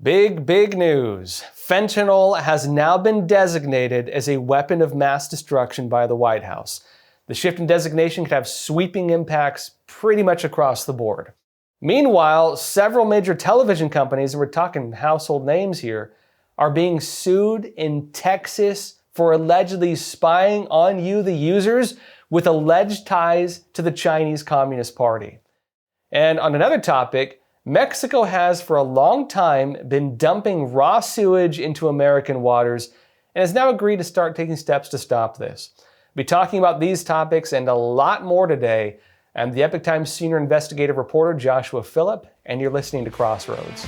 Big news. Fentanyl has now been designated as a weapon of mass destruction by the White House. The shift in designation could have sweeping impacts pretty much across the board. Meanwhile, several major television companies, and we're talking household names here, are being sued in Texas for allegedly spying on you, the users, with alleged ties to the Chinese Communist Party. And on another topic, Mexico has for a long time been dumping raw sewage into American waters and has now agreed to start taking steps to stop this. We'll be talking about these topics and a lot more today. I'm the Epoch Times senior investigative reporter Joshua Phillip, and you're listening to Crossroads.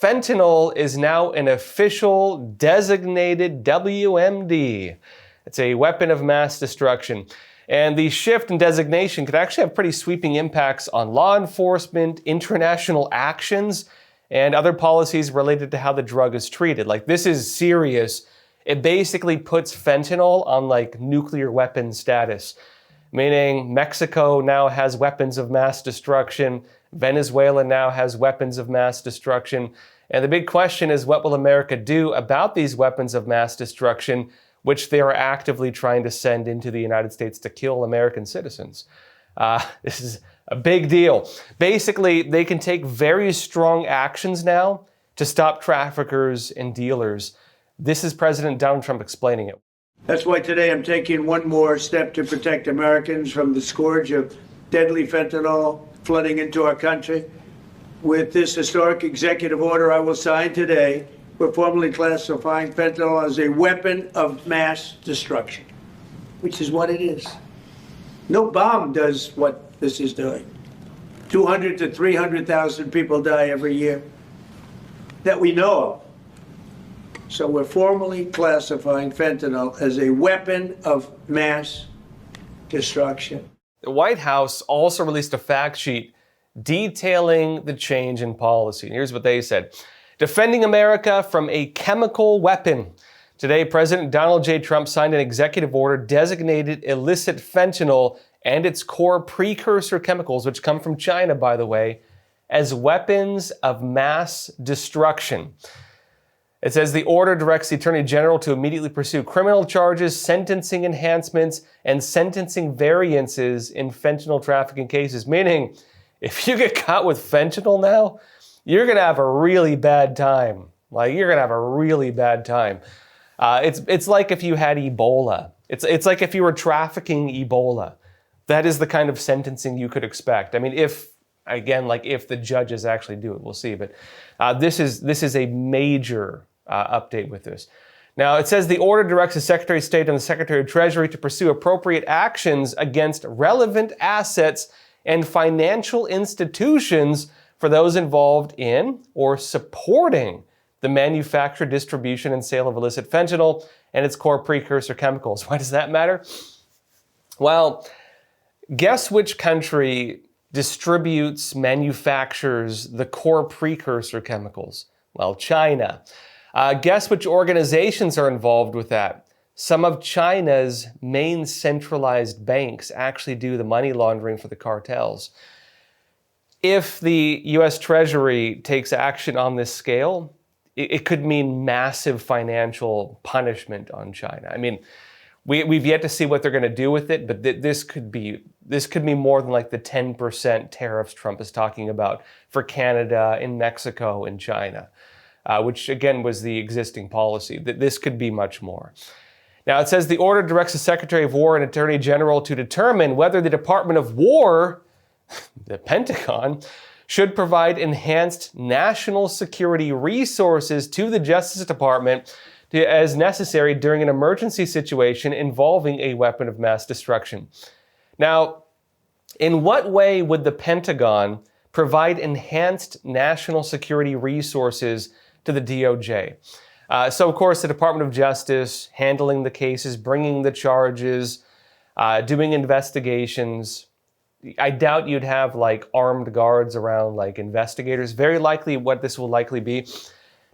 Fentanyl is now an official designated WMD. It's a weapon of mass destruction. And the shift in designation could actually have pretty sweeping impacts on law enforcement, international actions, and other policies related to how the drug is treated. Like, this is serious. It basically puts fentanyl on like nuclear weapon status, meaning Mexico now has weapons of mass destruction. Venezuela now has weapons of mass destruction. And the big question is, what will America do about these weapons of mass destruction, which they are actively trying to send into the United States to kill American citizens? This is a big deal. Basically, they can take very strong actions now to stop traffickers and dealers. This is President Donald Trump explaining it. That's why today I'm taking one more step to protect Americans from the scourge of deadly fentanyl flooding into our country. With this historic executive order I will sign today, we're formally classifying fentanyl as a weapon of mass destruction, which is what it is. No bomb does what this is doing. 200 to 300,000 people die every year that we know of. So we're formally classifying fentanyl as a weapon of mass destruction. The White House also released a fact sheet detailing the change in policy. And here's what they said. Defending America from a chemical weapon. Today, President Donald J. Trump signed an executive order designated illicit fentanyl and its core precursor chemicals, which come from China, by the way, as weapons of mass destruction. It says the order directs the Attorney General to immediately pursue criminal charges, sentencing enhancements, and sentencing variances in fentanyl trafficking cases. Meaning, if you get caught with fentanyl now, you're going to have a really bad time. Like, you're going to have a really bad time. It's like if you had Ebola. It's like if you were trafficking Ebola. That is the kind of sentencing you could expect. I mean, if the judges actually do it, we'll see. But this is a major update with this. Now, it says the order directs the Secretary of State and the Secretary of Treasury to pursue appropriate actions against relevant assets and financial institutions for those involved in or supporting the manufacture, distribution, and sale of illicit fentanyl and its core precursor chemicals. Why does that matter? Well, guess which country distributes, manufactures the core precursor chemicals? Well, China. Guess which organizations are involved with that? Some of China's main centralized banks actually do the money laundering for the cartels. If the U.S. Treasury takes action on this scale, it could mean massive financial punishment on China. I mean, we've yet to see what they're going to do with it, but this could be more than like the 10% tariffs Trump is talking about for Canada and Mexico and China, which again was the existing policy. This could be much more. Now, it says the order directs the Secretary of War and Attorney General to determine whether the Department of War, the Pentagon, should provide enhanced national security resources to the Justice Department as necessary during an emergency situation involving a weapon of mass destruction. Now, in what way would the Pentagon provide enhanced national security resources to the DOJ? So, of course, the Department of Justice handling the cases, bringing the charges, doing investigations. I doubt you'd have like armed guards around like investigators. Very likely what this will likely be,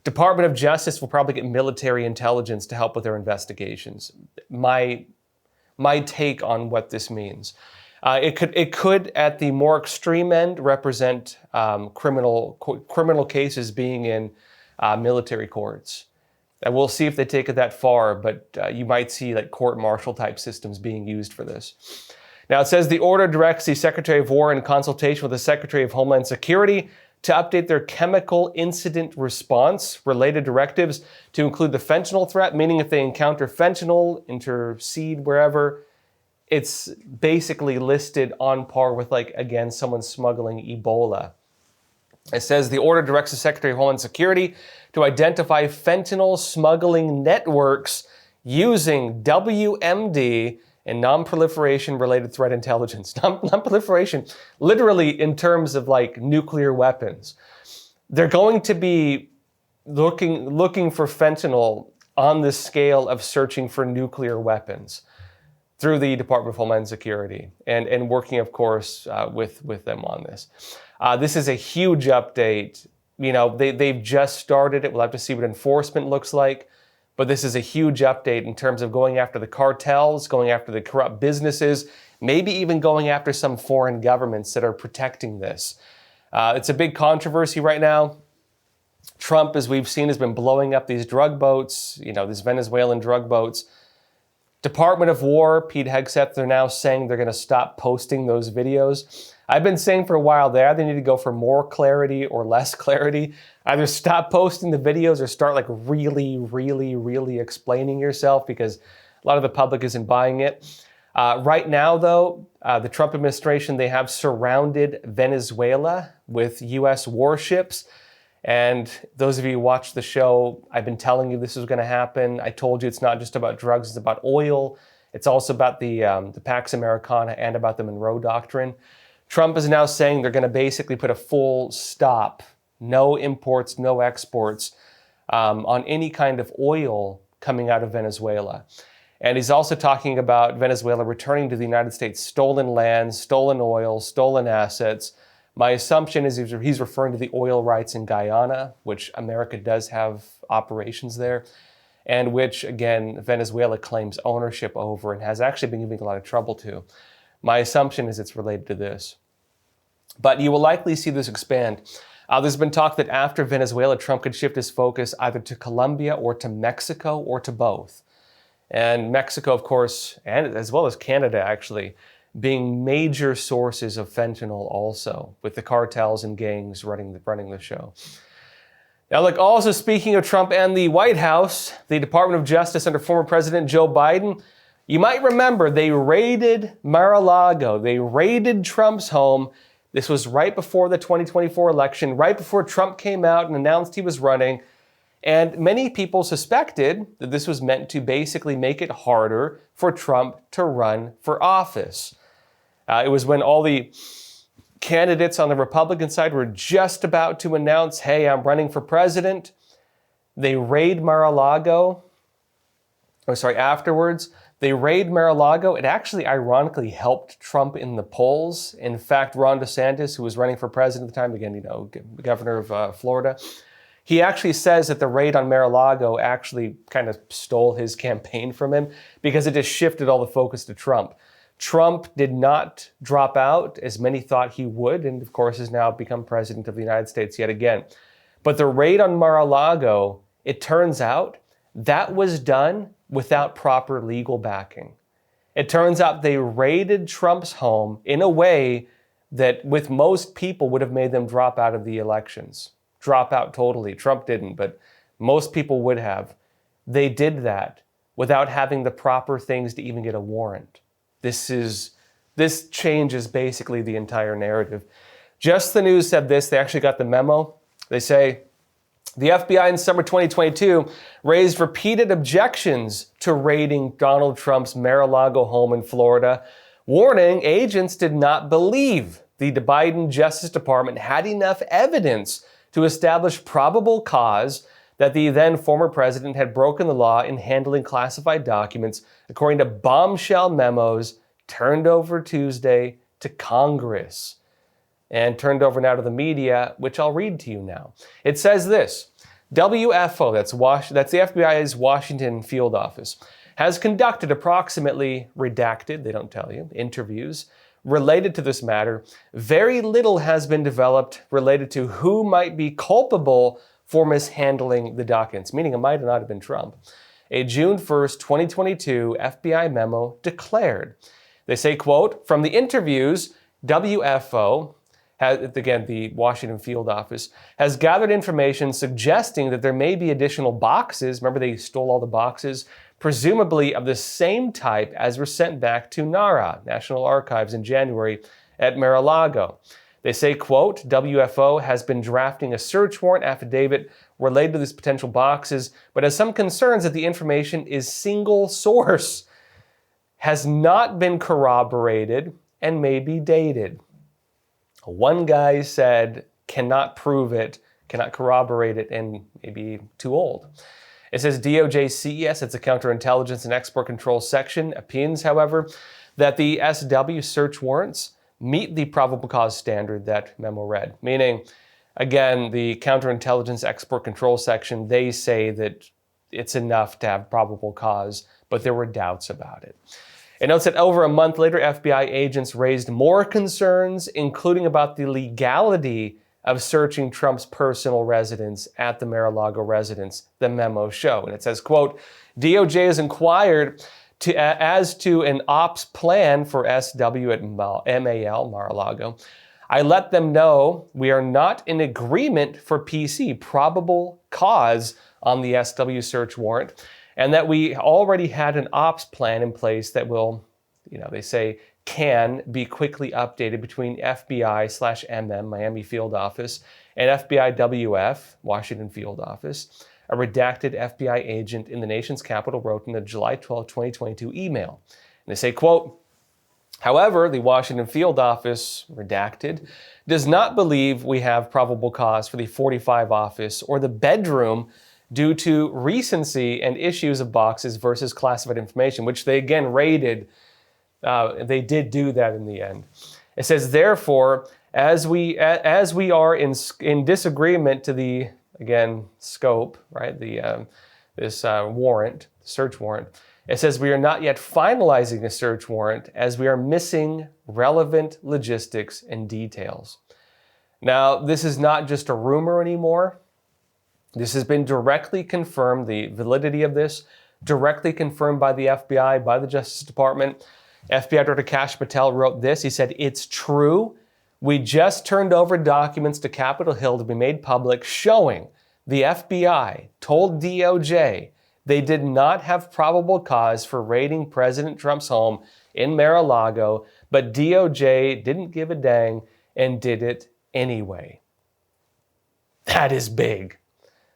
Department of Justice will probably get military intelligence to help with their investigations. My take on what this means. It could, at the more extreme end, represent criminal cases being in military courts. And we'll see if they take it that far, but you might see like court-martial type systems being used for this. Now, it says the order directs the Secretary of War in consultation with the Secretary of Homeland Security to update their chemical incident response related directives to include the fentanyl threat, meaning if they encounter fentanyl, intercede wherever, it's basically listed on par with, like, again, someone smuggling Ebola. It says the order directs the Secretary of Homeland Security to identify fentanyl smuggling networks using WMD and non-proliferation related threat intelligence. Non-proliferation, literally in terms of like nuclear weapons. They're going to be looking for fentanyl on the scale of searching for nuclear weapons through the Department of Homeland Security and working, of course, with them on this. This is a huge update. You know, they've just started it. We'll have to see what enforcement looks like. But this is a huge update in terms of going after the cartels, going after the corrupt businesses, maybe even going after some foreign governments that are protecting this. It's a big controversy right now. Trump, as we've seen, has been blowing up these drug boats, you know, these Venezuelan drug boats. Department of War, Pete Hegseth, they're now saying they're going to stop posting those videos. I've been saying for a while they either need to go for more clarity or less clarity. Either stop posting the videos or start like really explaining yourself, because a lot of the public isn't buying it. Right now, though, the Trump administration, they have surrounded Venezuela with U.S. warships. And those of you who watch the show, I've been telling you this was going to happen. I told you it's not just about drugs, it's about oil. It's also about the Pax Americana and about the Monroe Doctrine. Trump is now saying they're going to basically put a full stop, no imports, no exports on any kind of oil coming out of Venezuela. And he's also talking about Venezuela returning to the United States stolen land, stolen oil, stolen assets. My assumption is he's referring to the oil rights in Guyana, which America does have operations there, and which, again, Venezuela claims ownership over and has actually been giving a lot of trouble to. My assumption is it's related to this. But you will likely see this expand. There's been talk that after Venezuela, Trump could shift his focus either to Colombia or to Mexico or to both. And Mexico, of course, and as well as Canada, actually, being major sources of fentanyl also, with the cartels and gangs running the show. Now, look, also speaking of Trump and the White House, the Department of Justice under former President Joe Biden, you might remember they raided Mar-a-Lago. They raided Trump's home. This was right before the 2024 election, right before Trump came out and announced he was running. And many people suspected that this was meant to basically make it harder for Trump to run for office. It was when all the candidates on the Republican side were just about to announce, hey, I'm running for president. They raid Mar-a-Lago. Afterwards, they raid Mar-a-Lago. It actually ironically helped Trump in the polls. In fact, Ron DeSantis, who was running for president at the time, again, you know, governor of Florida, he actually says that the raid on Mar-a-Lago actually kind of stole his campaign from him because it just shifted all the focus to Trump. Trump did not drop out as many thought he would, and of course has now become president of the United States yet again. But the raid on Mar-a-Lago, it turns out, that was done without proper legal backing. It turns out they raided Trump's home in a way that with most people would have made them drop out of the elections. Drop out totally. Trump didn't, but most people would have. They did that without having the proper things to even get a warrant. This changes basically the entire narrative. Just the News said this. They actually got the memo. They say, the FBI in summer 2022 raised repeated objections to raiding Donald Trump's Mar-a-Lago home in Florida, warning agents did not believe the Biden Justice Department had enough evidence to establish probable cause that the then former president had broken the law in handling classified documents, according to bombshell memos turned over Tuesday to Congress and turned over now to the media, which I'll read to you now. It says this: WFO, that's the FBI's Washington field office, has conducted approximately, redacted, they don't tell you, interviews related to this matter, very little has been developed related to who might be culpable for mishandling the documents, meaning it might not have been Trump. A June 1st, 2022 FBI memo declared. They say, quote, from the interviews, WFO, again, the Washington field office, has gathered information suggesting that there may be additional boxes. Remember, they stole all the boxes, presumably of the same type as were sent back to NARA, National Archives, in January at Mar-a-Lago. They say, quote, WFO has been drafting a search warrant affidavit related to these potential boxes, but has some concerns that the information is single source, has not been corroborated, and may be dated. One guy said, cannot prove it, cannot corroborate it, and maybe too old. It says DOJ CES, it's a counterintelligence and export control section, opines, however, that the SW search warrants meet the probable cause standard that memo read. Meaning, again, the counterintelligence export control section, they say that it's enough to have probable cause, but there were doubts about it. It notes that over a month later, FBI agents raised more concerns, including about the legality of searching Trump's personal residence at the Mar-a-Lago residence, the memos show. And it says, quote, DOJ has inquired as to an ops plan for SW at MAL, Mar-a-Lago. I let them know we are not in agreement for PC, probable cause, on the SW search warrant, and that we already had an ops plan in place that will, they say, can be quickly updated between FBI/MM, Miami Field Office, and FBI WF, Washington Field Office. A redacted FBI agent in the nation's capital wrote in the July 12, 2022 email. And they say, quote, however, the Washington Field Office, redacted, does not believe we have probable cause for the 45 office or the bedroom due to recency and issues of boxes versus classified information, which they again raided. They did do that in the end. It says, therefore, as we are in disagreement to the, again, scope, right, this warrant, search warrant, it says we are not yet finalizing a search warrant as we are missing relevant logistics and details. Now, this is not just a rumor anymore. This has been directly confirmed, the validity of this, directly confirmed by the FBI, by the Justice Department. FBI Director Kash Patel wrote this. He said, it's true. We just turned over documents to Capitol Hill to be made public showing the FBI told DOJ they did not have probable cause for raiding President Trump's home in Mar-a-Lago, but DOJ didn't give a dang and did it anyway. That is big.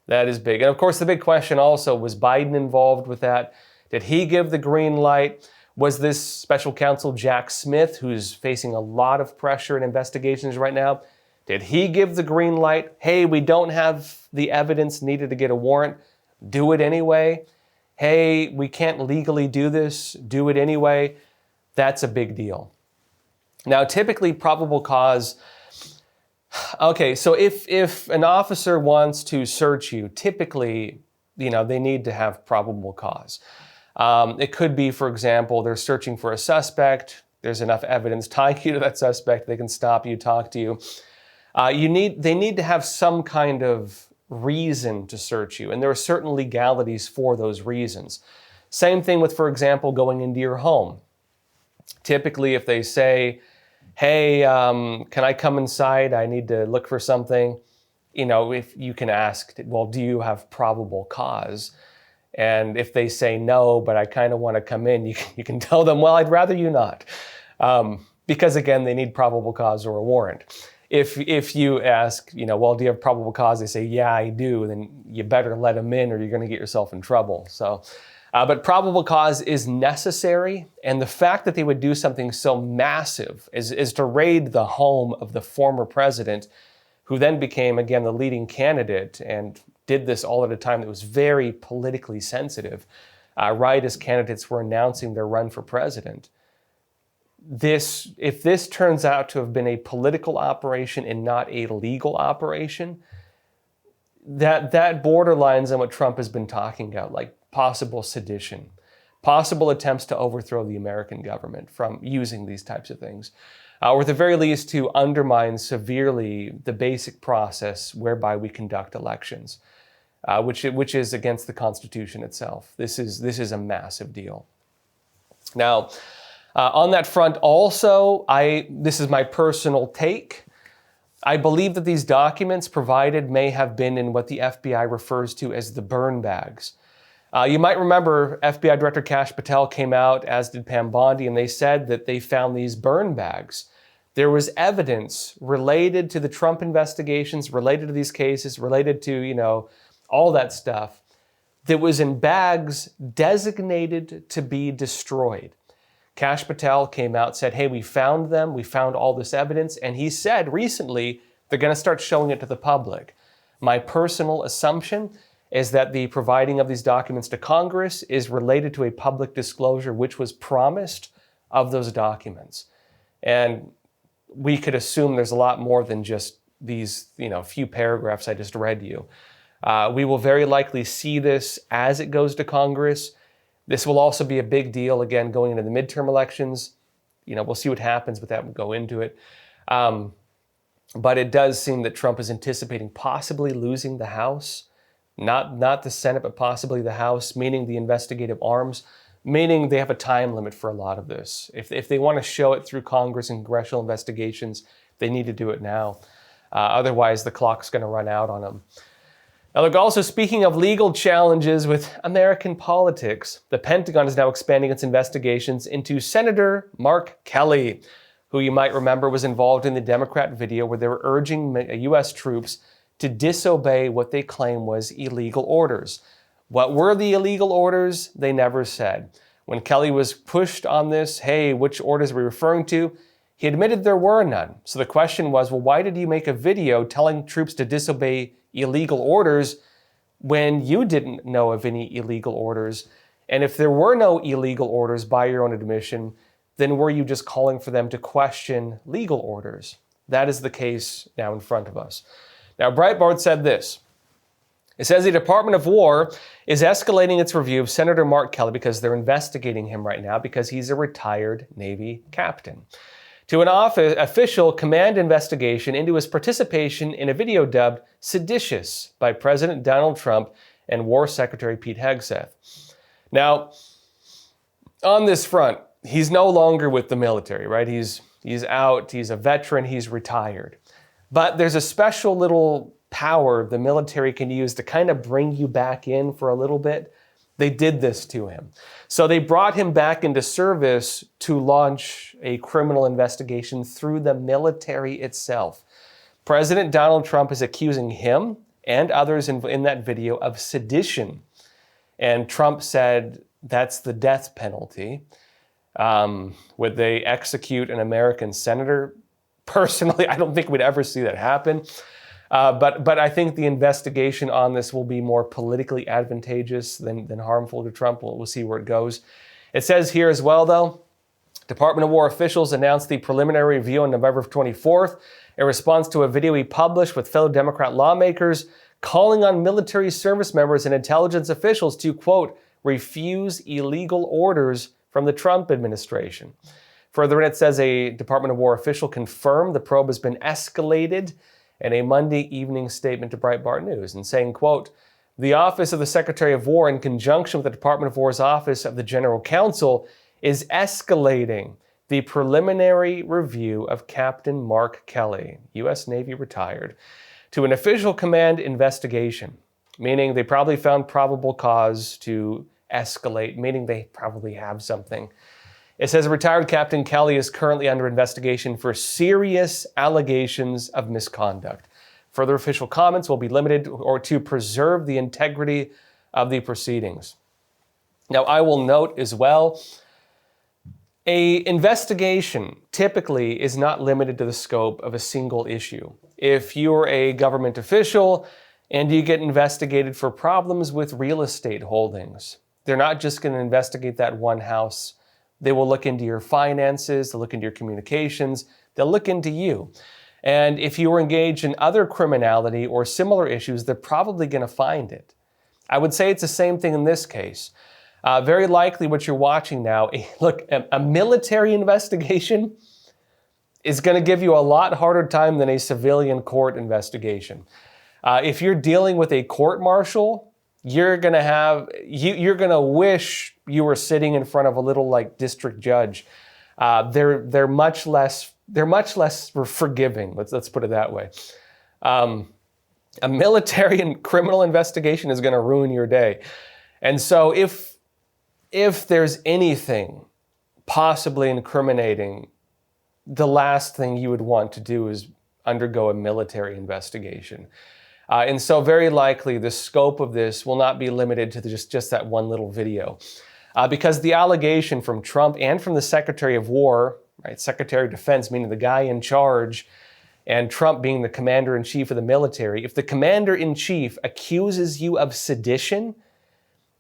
That is big. And of course, the big question also, was Biden involved with that? Did he give the green light? Was this special counsel Jack Smith, who's facing a lot of pressure and investigations right now, did he give the green light? Hey, we don't have the evidence needed to get a warrant. Do it anyway. Hey, we can't legally do this. Do it anyway. That's a big deal. Now, typically, probable cause. Okay, so if an officer wants to search you, typically, they need to have probable cause. It could be, for example, they're searching for a suspect. There's enough evidence tying you to that suspect. They can stop you, talk to you. They need to have some kind of reason to search you, and there are certain legalities for those reasons. Same thing with, for example, going into your home. Typically, if they say, hey, can I come inside? I need to look for something. If you can ask, well, do you have probable cause? And if they say no, but I kind of want to come in, you can tell them, well, I'd rather you not. Because again, they need probable cause or a warrant. If you ask, well, do you have probable cause? They say, yeah, I do. Then you better let them in or you're going to get yourself in trouble. So, but probable cause is necessary. And the fact that they would do something so massive is to raid the home of the former president, who then became, again, the leading candidate and did this all at a time that was very politically sensitive, right as candidates were announcing their run for president. If this turns out to have been a political operation and not a legal operation, that borderlines on what Trump has been talking about, like possible sedition, possible attempts to overthrow the American government from using these types of things, or at the very least to undermine severely the basic process whereby we conduct elections, which is against the Constitution itself. This is a massive deal. Now, on that front also, this is my personal take. I believe that these documents provided may have been in what the FBI refers to as the burn bags. You might remember FBI Director Kash Patel came out, as did Pam Bondi, and they said that they found these burn bags. There was evidence related to the Trump investigations, related to these cases, related to, all that stuff that was in bags designated to be destroyed. Kash Patel came out, said, hey, we found them, we found all this evidence, and he said recently they're going to start showing it to the public. My personal assumption is that the providing of these documents to Congress is related to a public disclosure which was promised of those documents. And we could assume there's a lot more than just these few paragraphs I just read you. We will very likely see this as it goes to Congress. This will also be a big deal, again, going into the midterm elections. We'll see what happens with that. We'll go into it. But it does seem that Trump is anticipating possibly losing the House, not the Senate, but possibly the House, meaning the investigative arms, meaning they have a time limit for a lot of this. If they want to show it through Congress and congressional investigations, they need to do it now. Otherwise, the clock's going to run out on them. Now, look, also speaking of legal challenges with American politics, the Pentagon is now expanding its investigations into Senator Mark Kelly, who you might remember was involved in the Democrat video where they were urging U.S. troops to disobey what they claim was illegal orders. What were the illegal orders? They never said. When Kelly was pushed on this, hey, which orders are we referring to? He admitted there were none. So the question was, well, why did you make a video telling troops to disobey illegal orders when you didn't know of any illegal orders? And if there were no illegal orders by your own admission, then were you just calling for them to question legal orders? That is the case now in front of us. Now, Breitbart said this. It says the Department of War is escalating its review of Senator Mark Kelly because they're investigating him right now because he's a retired Navy captain, to an official command investigation into his participation in a video dubbed seditious by President Donald Trump and War Secretary Pete Hegseth. Now, on this front, he's no longer with the military, right? He's out, he's a veteran, he's retired. But there's a special little power the military can use to kind of bring you back in for a little bit. They did this to him. So they brought him back into service to launch a criminal investigation through the military itself. President Donald Trump is accusing him and others in that video of sedition. And Trump said that's the death penalty. Would they execute an American senator? Personally, I don't think we'd ever see that happen. But I think the investigation on this will be more politically advantageous than harmful to Trump. We'll see where it goes. It says here as well, though, Department of War officials announced the preliminary review on November 24th in response to a video he published with fellow Democrat lawmakers calling on military service members and intelligence officials to, quote, refuse illegal orders from the Trump administration. Further in it says a Department of War official confirmed the probe has been escalated in a Monday evening statement to Breitbart News and saying, quote, the Office of the Secretary of War in conjunction with the Department of War's Office of the General Counsel is escalating the preliminary review of Captain Mark Kelly, U.S. Navy retired, to an official command investigation, meaning they probably found probable cause to escalate, meaning they probably have something. It says retired Captain Kelly is currently under investigation for serious allegations of misconduct. Further official comments will be limited or to preserve the integrity of the proceedings. Now, I will note as well, an investigation typically is not limited to the scope of a single issue. If you're a government official and you get investigated for problems with real estate holdings, they're not just going to investigate that one house. They will look into your finances, they'll look into your communications, they'll look into you. And if you were engaged in other criminality or similar issues, they're probably going to find it. I would say it's the same thing in this case. Very likely what you're watching now, look, a military investigation is going to give you a lot harder time than a civilian court investigation. If you're dealing with a court-martial, you're going to wish you were sitting in front of a little like district judge. They're much less forgiving. Let's put it that way. A military and criminal investigation is going to ruin your day. And so if there's anything possibly incriminating, the last thing you would want to do is undergo a military investigation. And so very likely the scope of this will not be limited to just that one little video. Because the allegation from Trump and from the Secretary of War, right, Secretary of Defense, meaning the guy in charge, and Trump being the commander-in-chief of the military, if the commander-in-chief accuses you of sedition,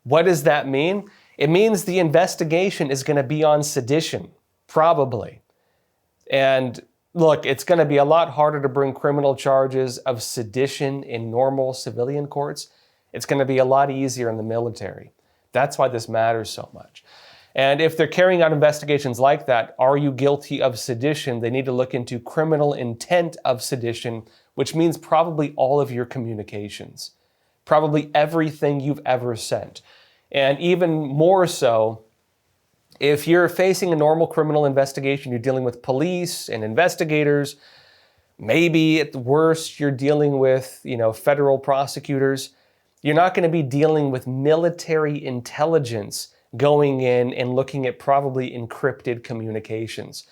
what does that mean? It means the investigation is going to be on sedition, probably. And look, it's going to be a lot harder to bring criminal charges of sedition in normal civilian courts. It's going to be a lot easier in the military. That's why this matters so much. And if they're carrying out investigations like that, are you guilty of sedition? They need to look into criminal intent of sedition, which means probably all of your communications, probably everything you've ever sent. And even more so, if you're facing a normal criminal investigation, you're dealing with police and investigators, maybe at the worst you're dealing with, federal prosecutors. You're not going to be dealing with military intelligence going in and looking at probably encrypted communications.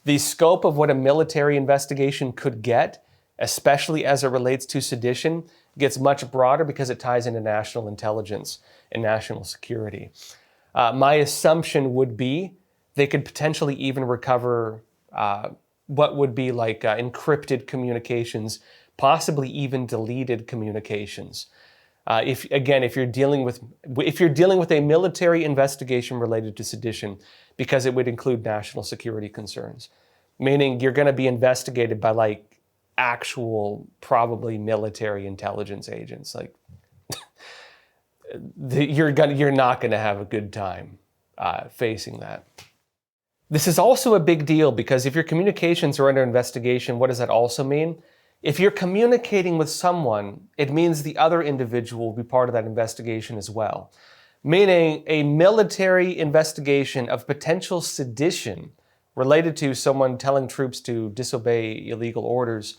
The scope of what a military investigation could get, especially as it relates to sedition, gets much broader because it ties into national intelligence and national security. My assumption would be they could potentially even recover what would be like encrypted communications, possibly even deleted communications. If you're dealing with a military investigation related to sedition, because it would include national security concerns, meaning you're going to be investigated by like actual, probably military intelligence agents. Like you're not going to have a good time facing that. This is also a big deal because if your communications are under investigation, what does that also mean? If you're communicating with someone, it means the other individual will be part of that investigation as well. Meaning a military investigation of potential sedition related to someone telling troops to disobey illegal orders.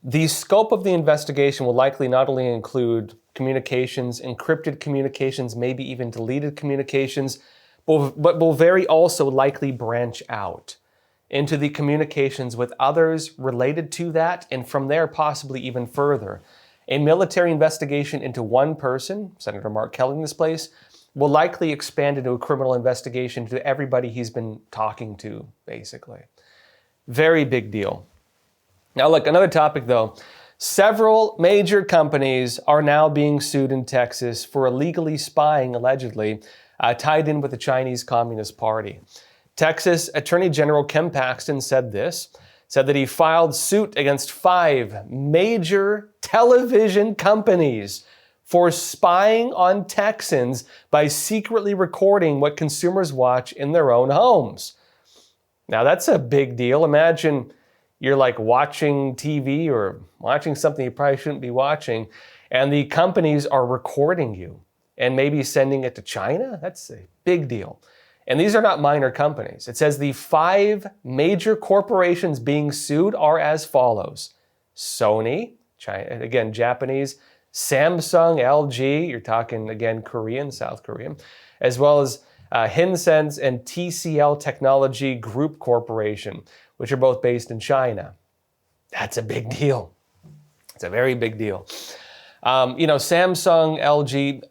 The scope of the investigation will likely not only include communications, encrypted communications, maybe even deleted communications, but will very also likely branch out into the communications with others related to that, and from there possibly even further. A military investigation into one person, Senator Mark Kelly in this place, will likely expand into a criminal investigation to everybody he's been talking to, basically. Very big deal. Now look, another topic though. Several major companies are now being sued in Texas for illegally spying, allegedly, tied in with the Chinese Communist Party. Texas Attorney General Ken Paxton said that he filed suit against 5 major television companies for spying on Texans by secretly recording what consumers watch in their own homes. Now that's a big deal. Imagine you're like watching TV or watching something you probably shouldn't be watching, and the companies are recording you and maybe sending it to China. That's a big deal. And these are not minor companies. It says the 5 major corporations being sued are as follows: Sony, China, again, Japanese, Samsung, LG, you're talking again Korean, South Korean, as well as Hisense and TCL Technology Group Corporation, which are both based in China. That's a big deal. It's a very big deal. Samsung, LG,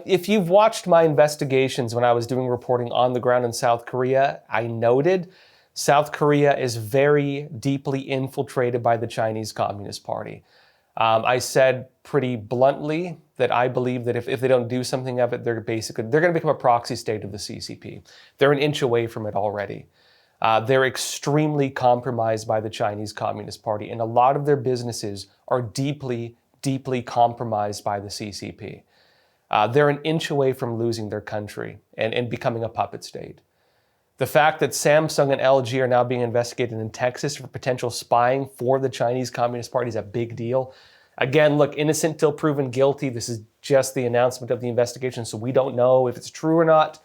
if you've watched my investigations when I was doing reporting on the ground in South Korea, I noted South Korea is very deeply infiltrated by the Chinese Communist Party. I said pretty bluntly that I believe that if they don't do something of it, they're going to become a proxy state of the CCP. They're an inch away from it already. They're extremely compromised by the Chinese Communist Party, and a lot of their businesses are deeply compromised by the CCP. they're an inch away from losing their country and becoming a puppet state. The fact that Samsung and LG are now being investigated in Texas for potential spying for the Chinese Communist Party is a big deal. Again, look, innocent till proven guilty. This is just the announcement of the investigation, so we don't know if it's true or not.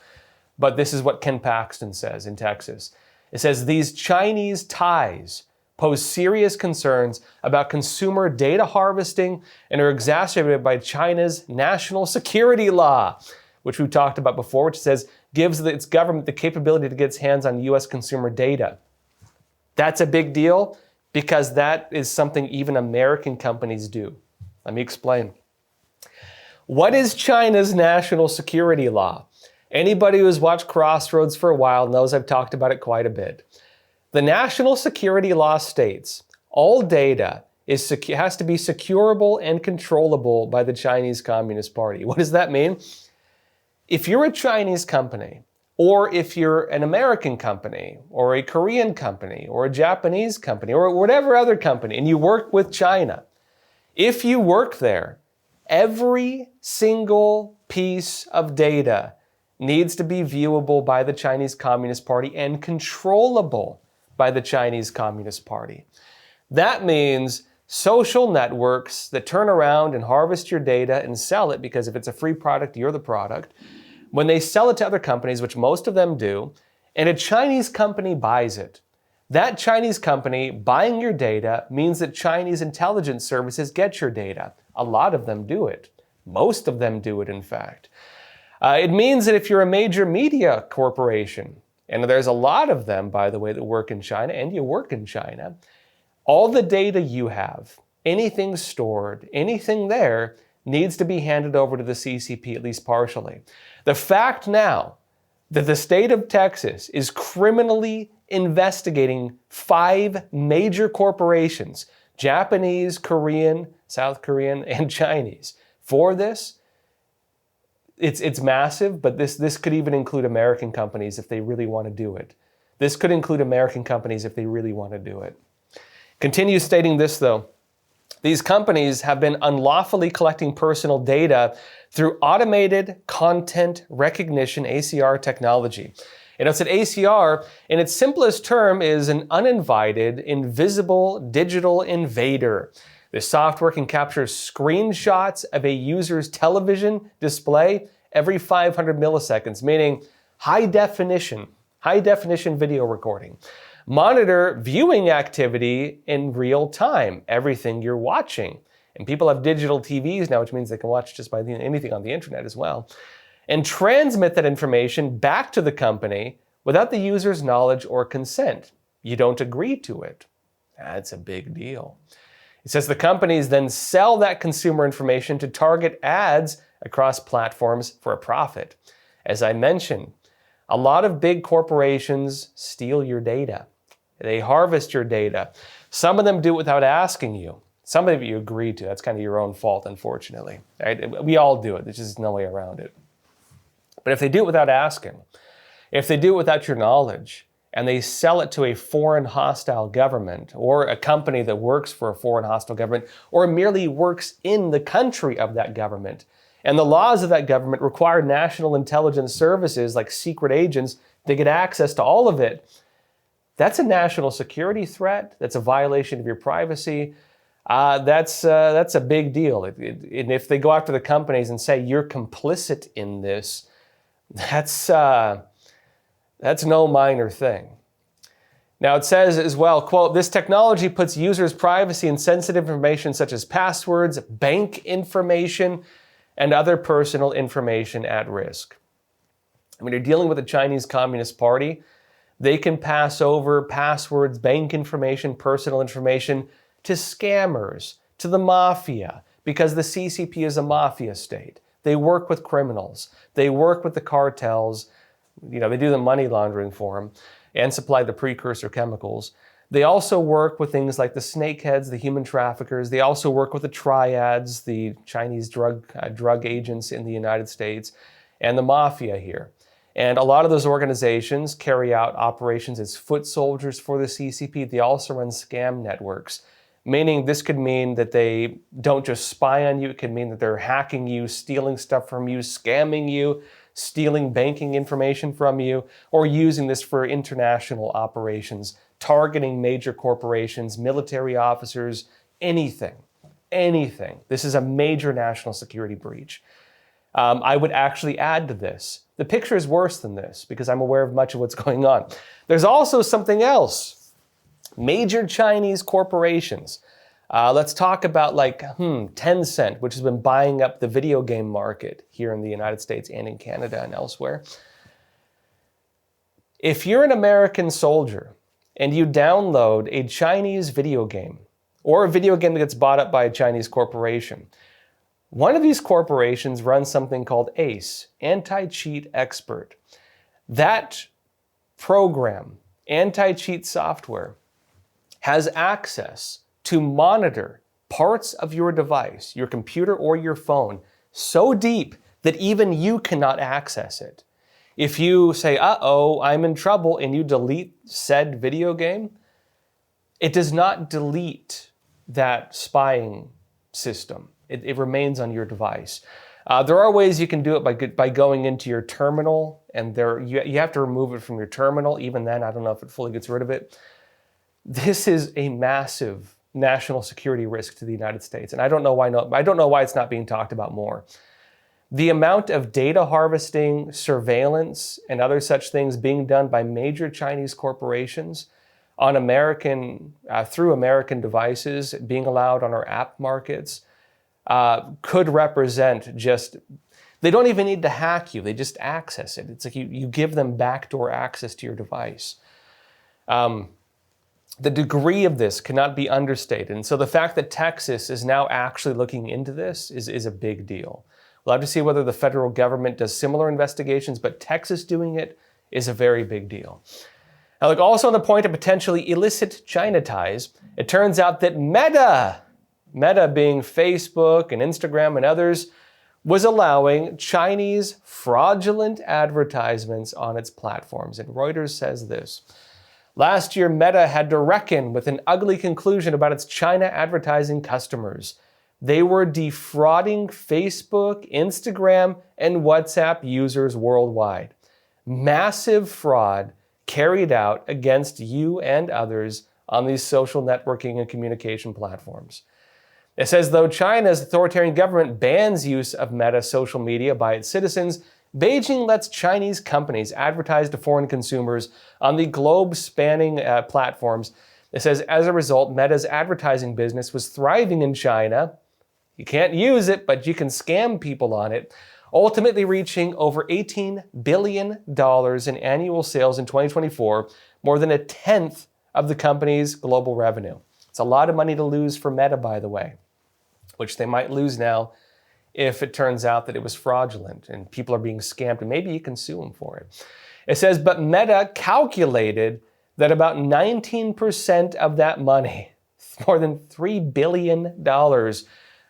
But this is what Ken Paxton says in Texas. It says, these Chinese ties pose serious concerns about consumer data harvesting and are exacerbated by China's national security law, which we've talked about before, which says gives its government the capability to get its hands on U.S. consumer data. That's a big deal because that is something even American companies do. Let me explain. What is China's national security law? Anybody who's watched Crossroads for a while knows I've talked about it quite a bit. The national security law states all data has to be securable and controllable by the Chinese Communist Party. What does that mean? If you're a Chinese company, or if you're an American company, or a Korean company, or a Japanese company, or whatever other company, and you work with China, if you work there, every single piece of data needs to be viewable by the Chinese Communist Party and controllable by the Chinese Communist Party. That means social networks that turn around and harvest your data and sell it, because if it's a free product, you're the product. When they sell it to other companies, which most of them do, and a Chinese company buys it, that Chinese company buying your data means that Chinese intelligence services get your data. A lot of them do it. Most of them do it, in fact. It means that if you're a major media corporation, and there's a lot of them, by the way, that work in China, and you work in China, all the data you have, anything stored, anything there, needs to be handed over to the CCP, at least partially. The fact now that the state of Texas is criminally investigating 5 major corporations, Japanese, Korean, South Korean, and Chinese, for this, it's massive, but this could even include American companies if they really want to do it. This could include American companies if they really want to do it. Continues stating this, though. These companies have been unlawfully collecting personal data through automated content recognition, ACR technology. And it's an ACR, in its simplest term, is an uninvited, invisible digital invader. This software can capture screenshots of a user's television display every 500 milliseconds, meaning high definition video recording. Monitor viewing activity in real time, everything you're watching. And people have digital TVs now, which means they can watch just about anything on the internet as well. And transmit that information back to the company without the user's knowledge or consent. You don't agree to it. That's a big deal. It says the companies then sell that consumer information to target ads across platforms for a profit. As I mentioned, a lot of big corporations steal your data. They harvest your data. Some of them do it without asking you. Some of it you agree to. That's kind of your own fault, unfortunately. Right? We all do it. There's just no way around it. But if they do it without asking, if they do it without your knowledge, and they sell it to a foreign hostile government or a company that works for a foreign hostile government or merely works in the country of that government, and the laws of that government require national intelligence services like secret agents to get access to all of it, that's a national security threat. That's a violation of your privacy. That's a big deal. And if they go after the companies and say you're complicit in this, that's no minor thing. Now it says as well, quote, this technology puts users' privacy and sensitive information such as passwords, bank information, and other personal information at risk. When you're dealing with the Chinese Communist Party, they can pass over passwords, bank information, personal information to scammers, to the mafia, because the CCP is a mafia state. They work with criminals. They work with the cartels. They do the money laundering for them and supply the precursor chemicals. They also work with things like the snakeheads, the human traffickers. They also work with the triads, the Chinese drug agents in the United States, and the mafia here. And a lot of those organizations carry out operations as foot soldiers for the CCP. They also run scam networks. meaning this could mean that they don't just spy on you, it could mean that they're hacking you, stealing stuff from you, scamming you, stealing banking information from you, or using this for international operations, targeting major corporations, military officers, anything. This is a major national security breach. I would actually add to this. The picture is worse than this because I'm aware of much of what's going on. There's also something else. Major Chinese corporations. Let's talk about Tencent, which has been buying up the video game market here in the United States and in Canada and elsewhere. If you're an American soldier and you download a Chinese video game or a video game that gets bought up by a Chinese corporation, one of these corporations runs something called ACE, Anti-Cheat Expert. That program, anti-cheat software, has access to monitor parts of your device, your computer or your phone, so deep that even you cannot access it. If you say, uh-oh, I'm in trouble, and you delete said video game, it does not delete that spying system. It remains on your device. There are ways you can do it by going into your terminal, and you have to remove it from your terminal. Even then, I don't know if it fully gets rid of it. This is a massive national security risk to the United States, and I don't know why it's not being talked about more. The amount of data harvesting, surveillance, and other such things being done by major Chinese corporations on through American devices, being allowed on our app markets, could represent they don't even need to hack you, they just access it. It's like you give them backdoor access to your device. The degree of this cannot be understated. And so the fact that Texas is now actually looking into this is a big deal. We'll have to see whether the federal government does similar investigations, but Texas doing it is a very big deal. Now, look, also on the point of potentially illicit China ties, it turns out that Meta being Facebook and Instagram and others, was allowing Chinese fraudulent advertisements on its platforms. And Reuters says this. Last year, Meta had to reckon with an ugly conclusion about its China advertising customers. They were defrauding Facebook, Instagram, and WhatsApp users worldwide. Massive fraud carried out against you and others on these social networking and communication platforms. It says, though China's authoritarian government bans use of Meta social media by its citizens, Beijing lets Chinese companies advertise to foreign consumers on the globe-spanning platforms. It says, as a result, Meta's advertising business was thriving in China. You can't use it, but you can scam people on it, ultimately reaching over $18 billion in annual sales in 2024, more than a tenth of the company's global revenue. It's a lot of money to lose for Meta, by the way, which they might lose now if it turns out that it was fraudulent and people are being scammed, and maybe you can sue them for it. It says, but Meta calculated that about 19% of that money, more than $3 billion,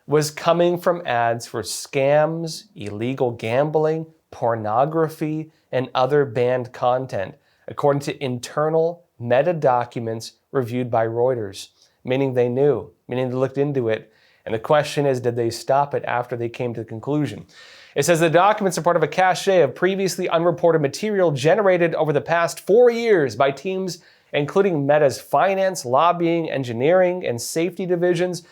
was coming from ads for scams, illegal gambling, pornography, and other banned content, according to internal Meta documents reviewed by Reuters, meaning they looked into it. And the question is, did they stop it after they came to the conclusion? It says the documents are part of a cache of previously unreported material generated over the past 4 years by teams including Meta's finance, lobbying, engineering, and safety divisions.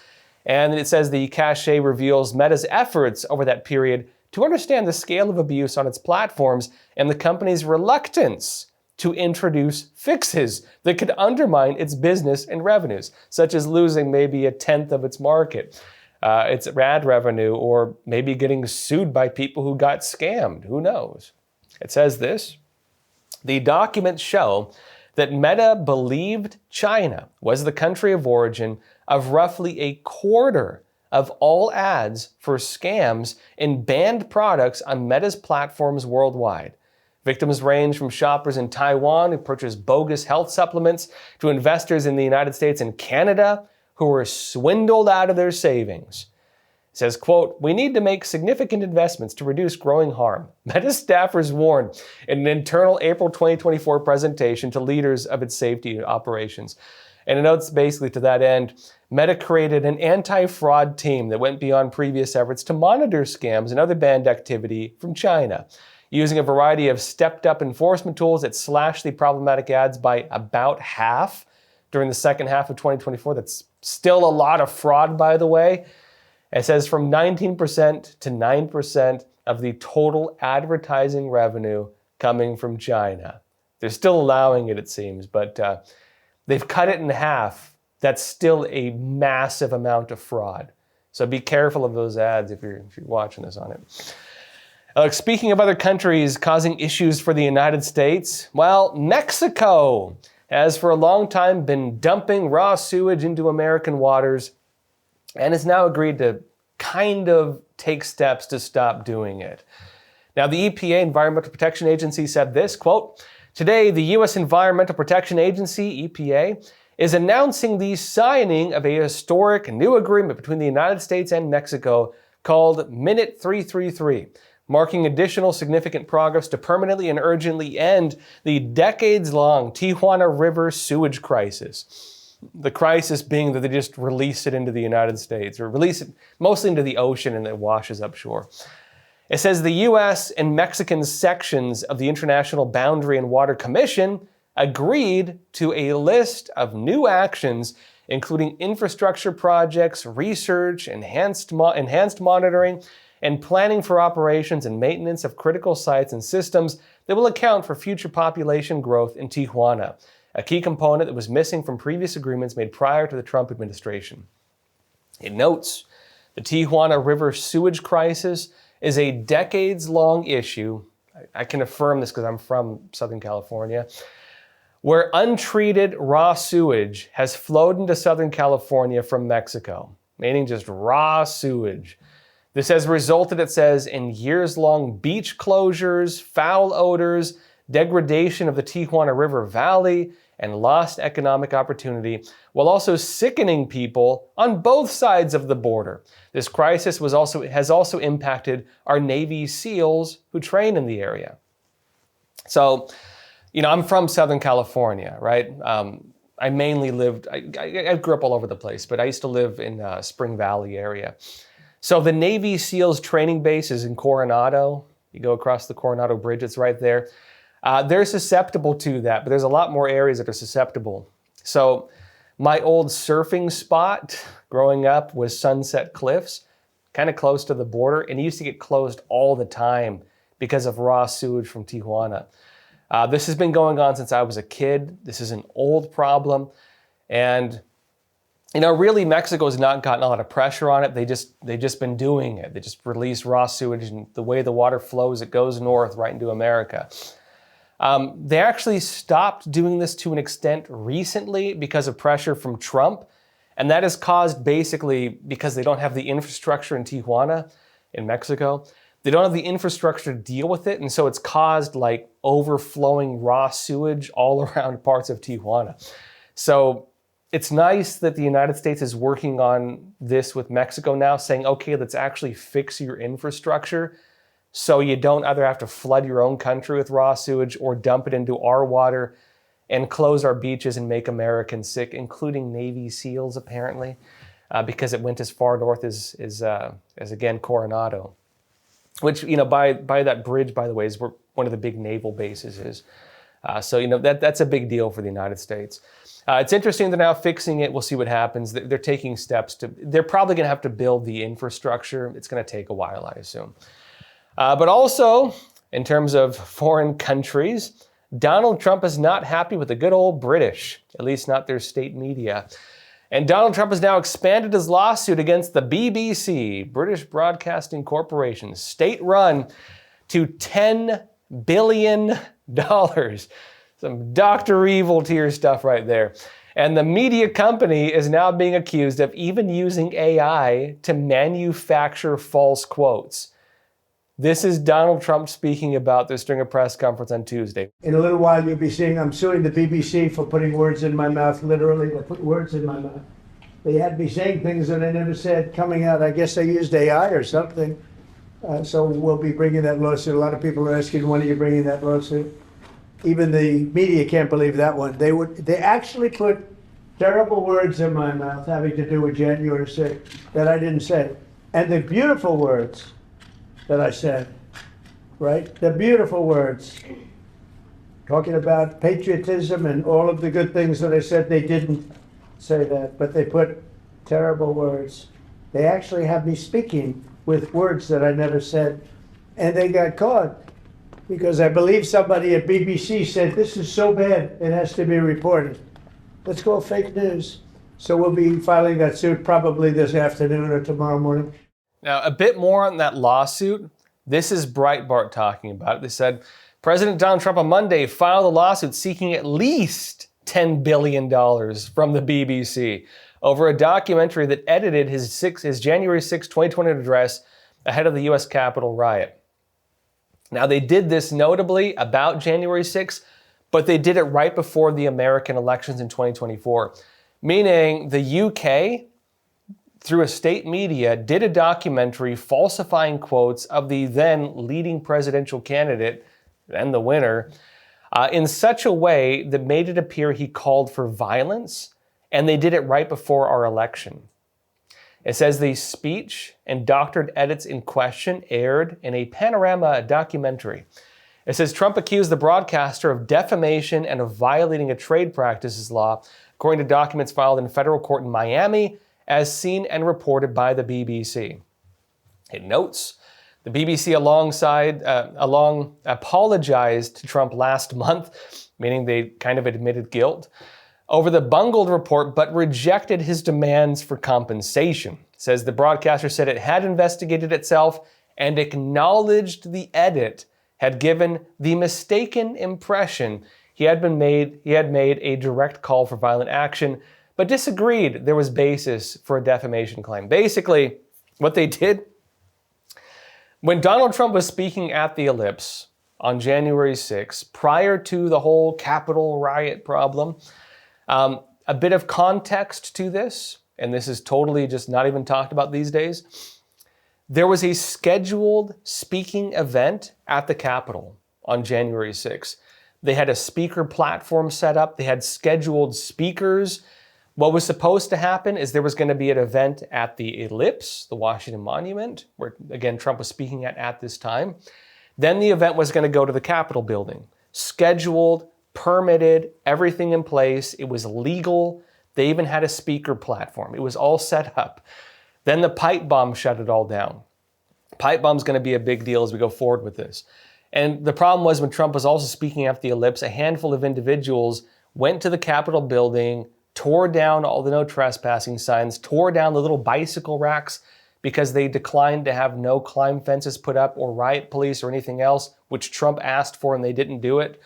And it says the cache reveals Meta's efforts over that period to understand the scale of abuse on its platforms and the company's reluctance to introduce fixes that could undermine its business and revenues, such as losing maybe a tenth of its market, its ad revenue, or maybe getting sued by people who got scammed. Who knows? It says this. The documents show that Meta believed China was the country of origin of roughly a quarter of all ads for scams in banned products on Meta's platforms worldwide. Victims range from shoppers in Taiwan who purchase bogus health supplements to investors in the United States and Canada who were swindled out of their savings. It says, quote, we need to make significant investments to reduce growing harm. Meta staffers warned in an internal April 2024 presentation to leaders of its safety operations. And it notes basically to that end, Meta created an anti-fraud team that went beyond previous efforts to monitor scams and other banned activity from China, using a variety of stepped-up enforcement tools that slashed the problematic ads by about half during the second half of 2024. That's still a lot of fraud, by the way. It says from 19% to 9% of the total advertising revenue coming from China. They're still allowing it, it seems, but they've cut it in half. That's still a massive amount of fraud. So be careful of those ads if you're watching this on it. Speaking of other countries causing issues for the United States, well, Mexico has for a long time been dumping raw sewage into American waters and has now agreed to kind of take steps to stop doing it. Now, the EPA, Environmental Protection Agency, said this, quote, "Today, the U.S. Environmental Protection Agency, EPA, is announcing the signing of a historic new agreement between the United States and Mexico called Minute 333, marking additional significant progress to permanently and urgently end the decades-long Tijuana River sewage crisis." The crisis being that they just release it into the United States, or release it mostly into the ocean and it washes upshore. It says the U.S. and Mexican sections of the International Boundary and Water Commission agreed to a list of new actions, including infrastructure projects, research, enhanced monitoring, and planning for operations and maintenance of critical sites and systems that will account for future population growth in Tijuana, a key component that was missing from previous agreements made prior to the Trump administration. It notes the Tijuana River sewage crisis is a decades-long issue. I can affirm this because I'm from Southern California, where untreated raw sewage has flowed into Southern California from Mexico, meaning just raw sewage. This has resulted, it says, in years-long beach closures, foul odors, degradation of the Tijuana River Valley, and lost economic opportunity, while also sickening people on both sides of the border. This crisis has also impacted our Navy SEALs who train in the area. So, I'm from Southern California, right? I mainly lived, I grew up all over the place, but I used to live in Spring Valley area. So the Navy SEALs training base is in Coronado. You go across the Coronado Bridge, it's right there. They're susceptible to that, but there's a lot more areas that are susceptible. So my old surfing spot growing up was Sunset Cliffs, kind of close to the border, and it used to get closed all the time because of raw sewage from Tijuana. This has been going on since I was a kid. This is an old problem. And, really Mexico has not gotten a lot of pressure on it. They just been doing it. They just release raw sewage, and the way the water flows, it goes north right into America. They actually stopped doing this to an extent recently because of pressure from Trump. And that is caused basically because they don't have the infrastructure in Tijuana, in Mexico. They don't have the infrastructure to deal with it. And so it's caused like overflowing raw sewage all around parts of Tijuana. So it's nice that the United States is working on this with Mexico now, saying, okay, let's actually fix your infrastructure so you don't either have to flood your own country with raw sewage or dump it into our water and close our beaches and make Americans sick, including Navy SEALs apparently, because it went as far north as again, Coronado. Which, by that bridge, by the way, is where one of the big naval bases is. So, that's a big deal for the United States. It's interesting they're now fixing it. We'll see what happens. They're taking steps they're probably going to have to build the infrastructure. It's going to take a while, I assume. But also, in terms of foreign countries, Donald Trump is not happy with the good old British, at least not their state media. And Donald Trump has now expanded his lawsuit against the BBC, British Broadcasting Corporation, state-run, to $10 billion. Some Dr. Evil tier stuff right there. And the media company is now being accused of even using AI to manufacture false quotes. This is Donald Trump speaking about this during a press conference on Tuesday. In a little while, you'll be seeing I'm suing the BBC for putting words in my mouth, literally. They put words in my mouth. They had me saying things that I never said coming out. I guess they used AI or something. So we'll be bringing that lawsuit. A lot of people are asking, when are you bringing that lawsuit? Even the media can't believe that one. They actually put terrible words in my mouth having to do with January 6th that I didn't say. And the beautiful words that I said, right? The beautiful words, talking about patriotism and all of the good things that I said, they didn't say that, but they put terrible words. They actually have me speaking with words that I never said, and they got caught because I believe somebody at BBC said, this is so bad, it has to be reported. Let's call fake news. So we'll be filing that suit probably this afternoon or tomorrow morning. Now, a bit more on that lawsuit. This is Breitbart talking about it. They said, President Donald Trump on Monday filed a lawsuit seeking at least $10 billion from the BBC over a documentary that edited his January 6, 2020 address ahead of the U.S. Capitol riot. Now, they did this notably about January 6, but they did it right before the American elections in 2024, meaning the UK, through a state media, did a documentary falsifying quotes of the then leading presidential candidate, and the winner, in such a way that made it appear he called for violence, and they did it right before our election. It says the speech and doctored edits in question aired in a Panorama documentary. It says Trump accused the broadcaster of defamation and of violating a trade practices law, according to documents filed in federal court in Miami, as seen and reported by the BBC. It notes the BBC apologized to Trump last month, meaning they kind of admitted guilt, over the bungled report, but rejected his demands for compensation. It says the broadcaster said it had investigated itself and acknowledged the edit had given the mistaken impression he had made a direct call for violent action, but disagreed there was basis for a defamation claim. Basically, what they did, when Donald Trump was speaking at the Ellipse on January 6, prior to the whole Capitol riot problem, a bit of context to this, and this is totally just not even talked about these days, there was a scheduled speaking event at the Capitol on January 6. They had a speaker platform set up. They had scheduled speakers. What was supposed to happen is there was going to be an event at the Ellipse, the Washington Monument, where, again, Trump was speaking at this time. Then the event was going to go to the Capitol building. Scheduled, permitted, everything in place. It was legal. They even had a speaker platform. It was all set up. Then the pipe bomb shut it all down. Pipe bomb's going to be a big deal as we go forward with this. And the problem was when Trump was also speaking at the Ellipse, a handful of individuals went to the Capitol building, tore down all the no trespassing signs, tore down the little bicycle racks because they declined to have no climb fences put up or riot police or anything else, which Trump asked for and they didn't do it.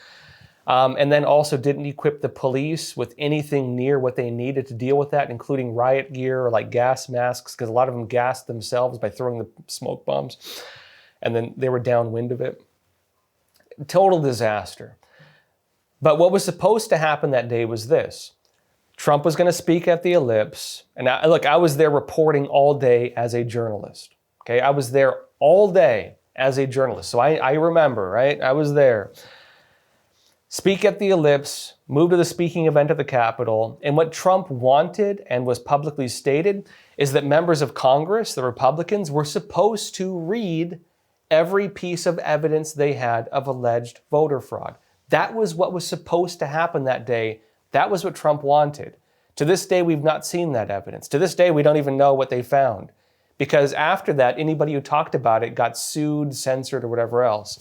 And then also didn't equip the police with anything near what they needed to deal with that, including riot gear or like gas masks, because a lot of them gassed themselves by throwing the smoke bombs. And then they were downwind of it. Total disaster. But what was supposed to happen that day was this. Trump was going to speak at the Ellipse. And I was there reporting all day as a journalist. Okay, I was there all day as a journalist. So I remember, right? I was there. Speak at the Ellipse, move to the speaking event at the Capitol. And what Trump wanted and was publicly stated is that members of Congress, the Republicans, were supposed to read every piece of evidence they had of alleged voter fraud. That was what was supposed to happen that day. That was what Trump wanted. To this day, we've not seen that evidence. To this day, we don't even know what they found. Because after that, anybody who talked about it got sued, censored, or whatever else.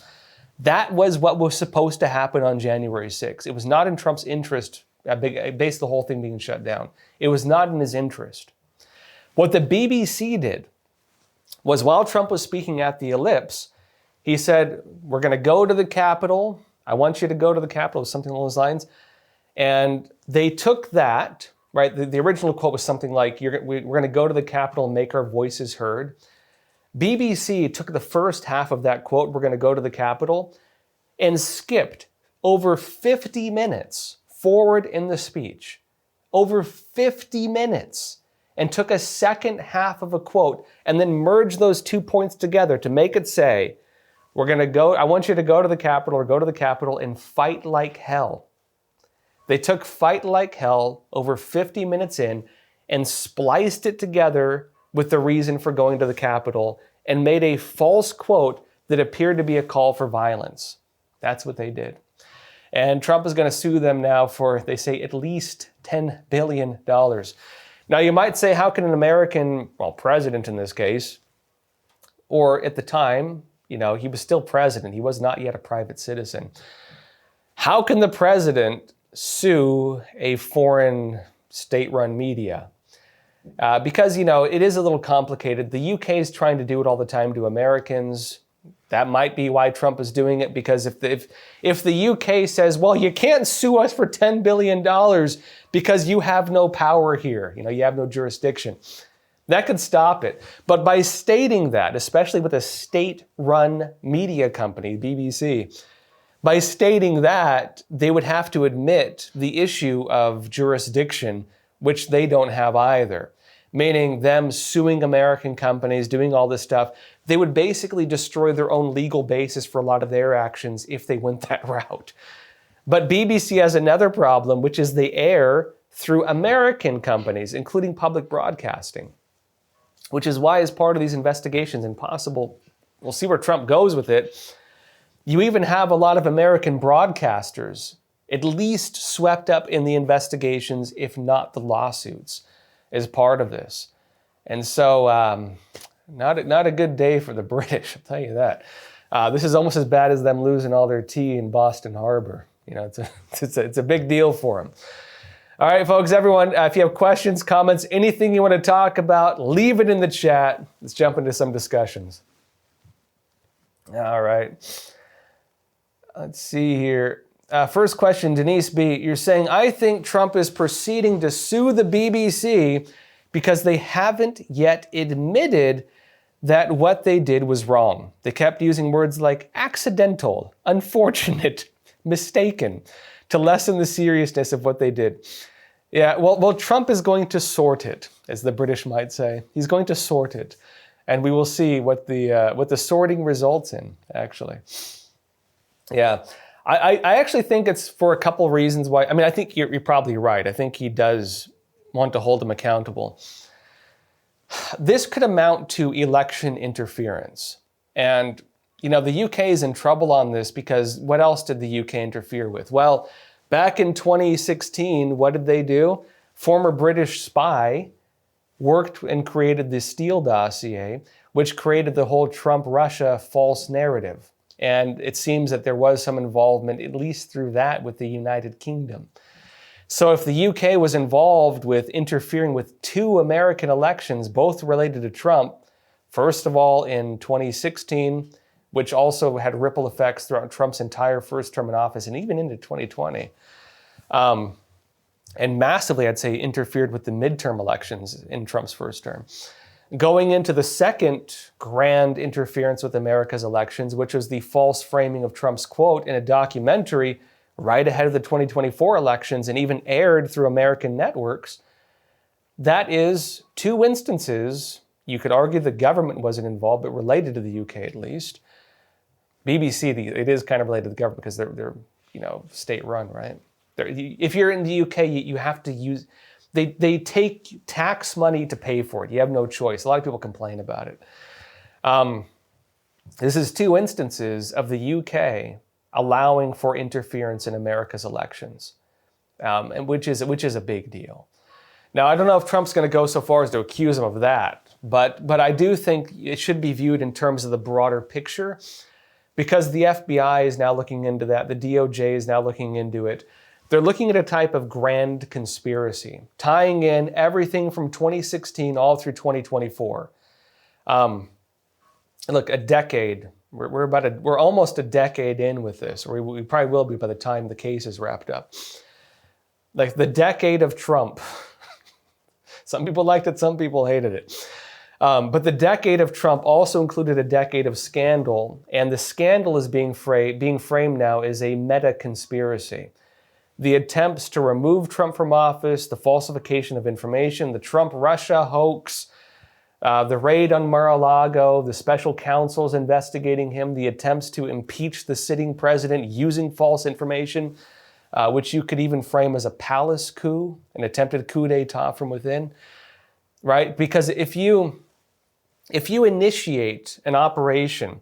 That was what was supposed to happen on January 6th. It was not in Trump's interest, based the whole thing being shut down. It was not in his interest. What the BBC did was while Trump was speaking at the Ellipse, he said, we're going to go to the Capitol. I want you to go to the Capitol, something along those lines. And they took that, right? The original quote was something like, we're going to go to the Capitol and make our voices heard. BBC took the first half of that quote, we're going to go to the Capitol, and skipped over 50 minutes forward in the speech. Over 50 minutes. And took a second half of a quote and then merged those 2 points together to make it say, I want you to go to the Capitol or go to the Capitol and fight like hell. They took Fight Like Hell over 50 minutes in and spliced it together with the reason for going to the Capitol and made a false quote that appeared to be a call for violence. That's what they did. And Trump is going to sue them now for, they say, at least $10 billion. Now, you might say, how can an American, president in this case, or at the time, he was still president. He was not yet a private citizen. How can the president sue a foreign state-run media? Because, it is a little complicated. The UK is trying to do it all the time to Americans. That might be why Trump is doing it, because if the UK says, well, you can't sue us for $10 billion because you have no power here, you have no jurisdiction, that could stop it. But by stating that, especially with a state-run media company, BBC, by stating that, they would have to admit the issue of jurisdiction, which they don't have either. Meaning them suing American companies, doing all this stuff, they would basically destroy their own legal basis for a lot of their actions if they went that route. But BBC has another problem, which is they air through American companies, including public broadcasting, which is why, as part of these investigations and possible, we'll see where Trump goes with it, you even have a lot of American broadcasters at least swept up in the investigations, if not the lawsuits, as part of this. And so, not a good day for the British, I'll tell you that. This is almost as bad as them losing all their tea in Boston Harbor. It's a big deal for them. All right, folks, everyone, if you have questions, comments, anything you want to talk about, leave it in the chat. Let's jump into some discussions. All right. Let's see here. First question, Denise B. You're saying, I think Trump is proceeding to sue the BBC because they haven't yet admitted that what they did was wrong. They kept using words like accidental, unfortunate, mistaken to lessen the seriousness of what they did. Yeah, well, Trump is going to sort it, as the British might say. He's going to sort it. And we will see what the sorting results in, actually. Yeah. I actually think it's for a couple reasons why. I think you're probably right. I think he does want to hold him accountable. This could amount to election interference. And, the UK is in trouble on this because what else did the UK interfere with? Well, back in 2016, what did they do? Former British spy worked and created the Steele dossier, which created the whole Trump-Russia false narrative. And it seems that there was some involvement, at least through that, with the United Kingdom. So if the UK was involved with interfering with two American elections, both related to Trump, first of all in 2016, which also had ripple effects throughout Trump's entire first term in office and even into 2020, and massively, I'd say, interfered with the midterm elections in Trump's first term. Going into the second grand interference with America's elections, which was the false framing of Trump's quote in a documentary right ahead of the 2024 elections and even aired through American networks, that is two instances. You could argue the government wasn't involved, but related to the UK at least. BBC, it is kind of related to the government because they're state-run, right? If you're in the UK, you have to use... They take tax money to pay for it. You have no choice. A lot of people complain about it. This is two instances of the UK allowing for interference in America's elections, and which is a big deal. Now, I don't know if Trump's going to go so far as to accuse him of that, but I do think it should be viewed in terms of the broader picture, because the FBI is now looking into that. The DOJ is now looking into it. They're looking at a type of grand conspiracy, tying in everything from 2016 all through 2024. Look, a decade. We're almost a decade in with this, or we probably will be by the time the case is wrapped up. Like the decade of Trump. Some people liked it, some people hated it. But the decade of Trump also included a decade of scandal, and the scandal is being framed now as a meta-conspiracy. The attempts to remove Trump from office, the falsification of information, the Trump-Russia hoax, the raid on Mar-a-Lago, the special counsels investigating him, the attempts to impeach the sitting president using false information. which you could even frame as a palace coup, an attempted coup d'etat from within, right? Because if you initiate an operation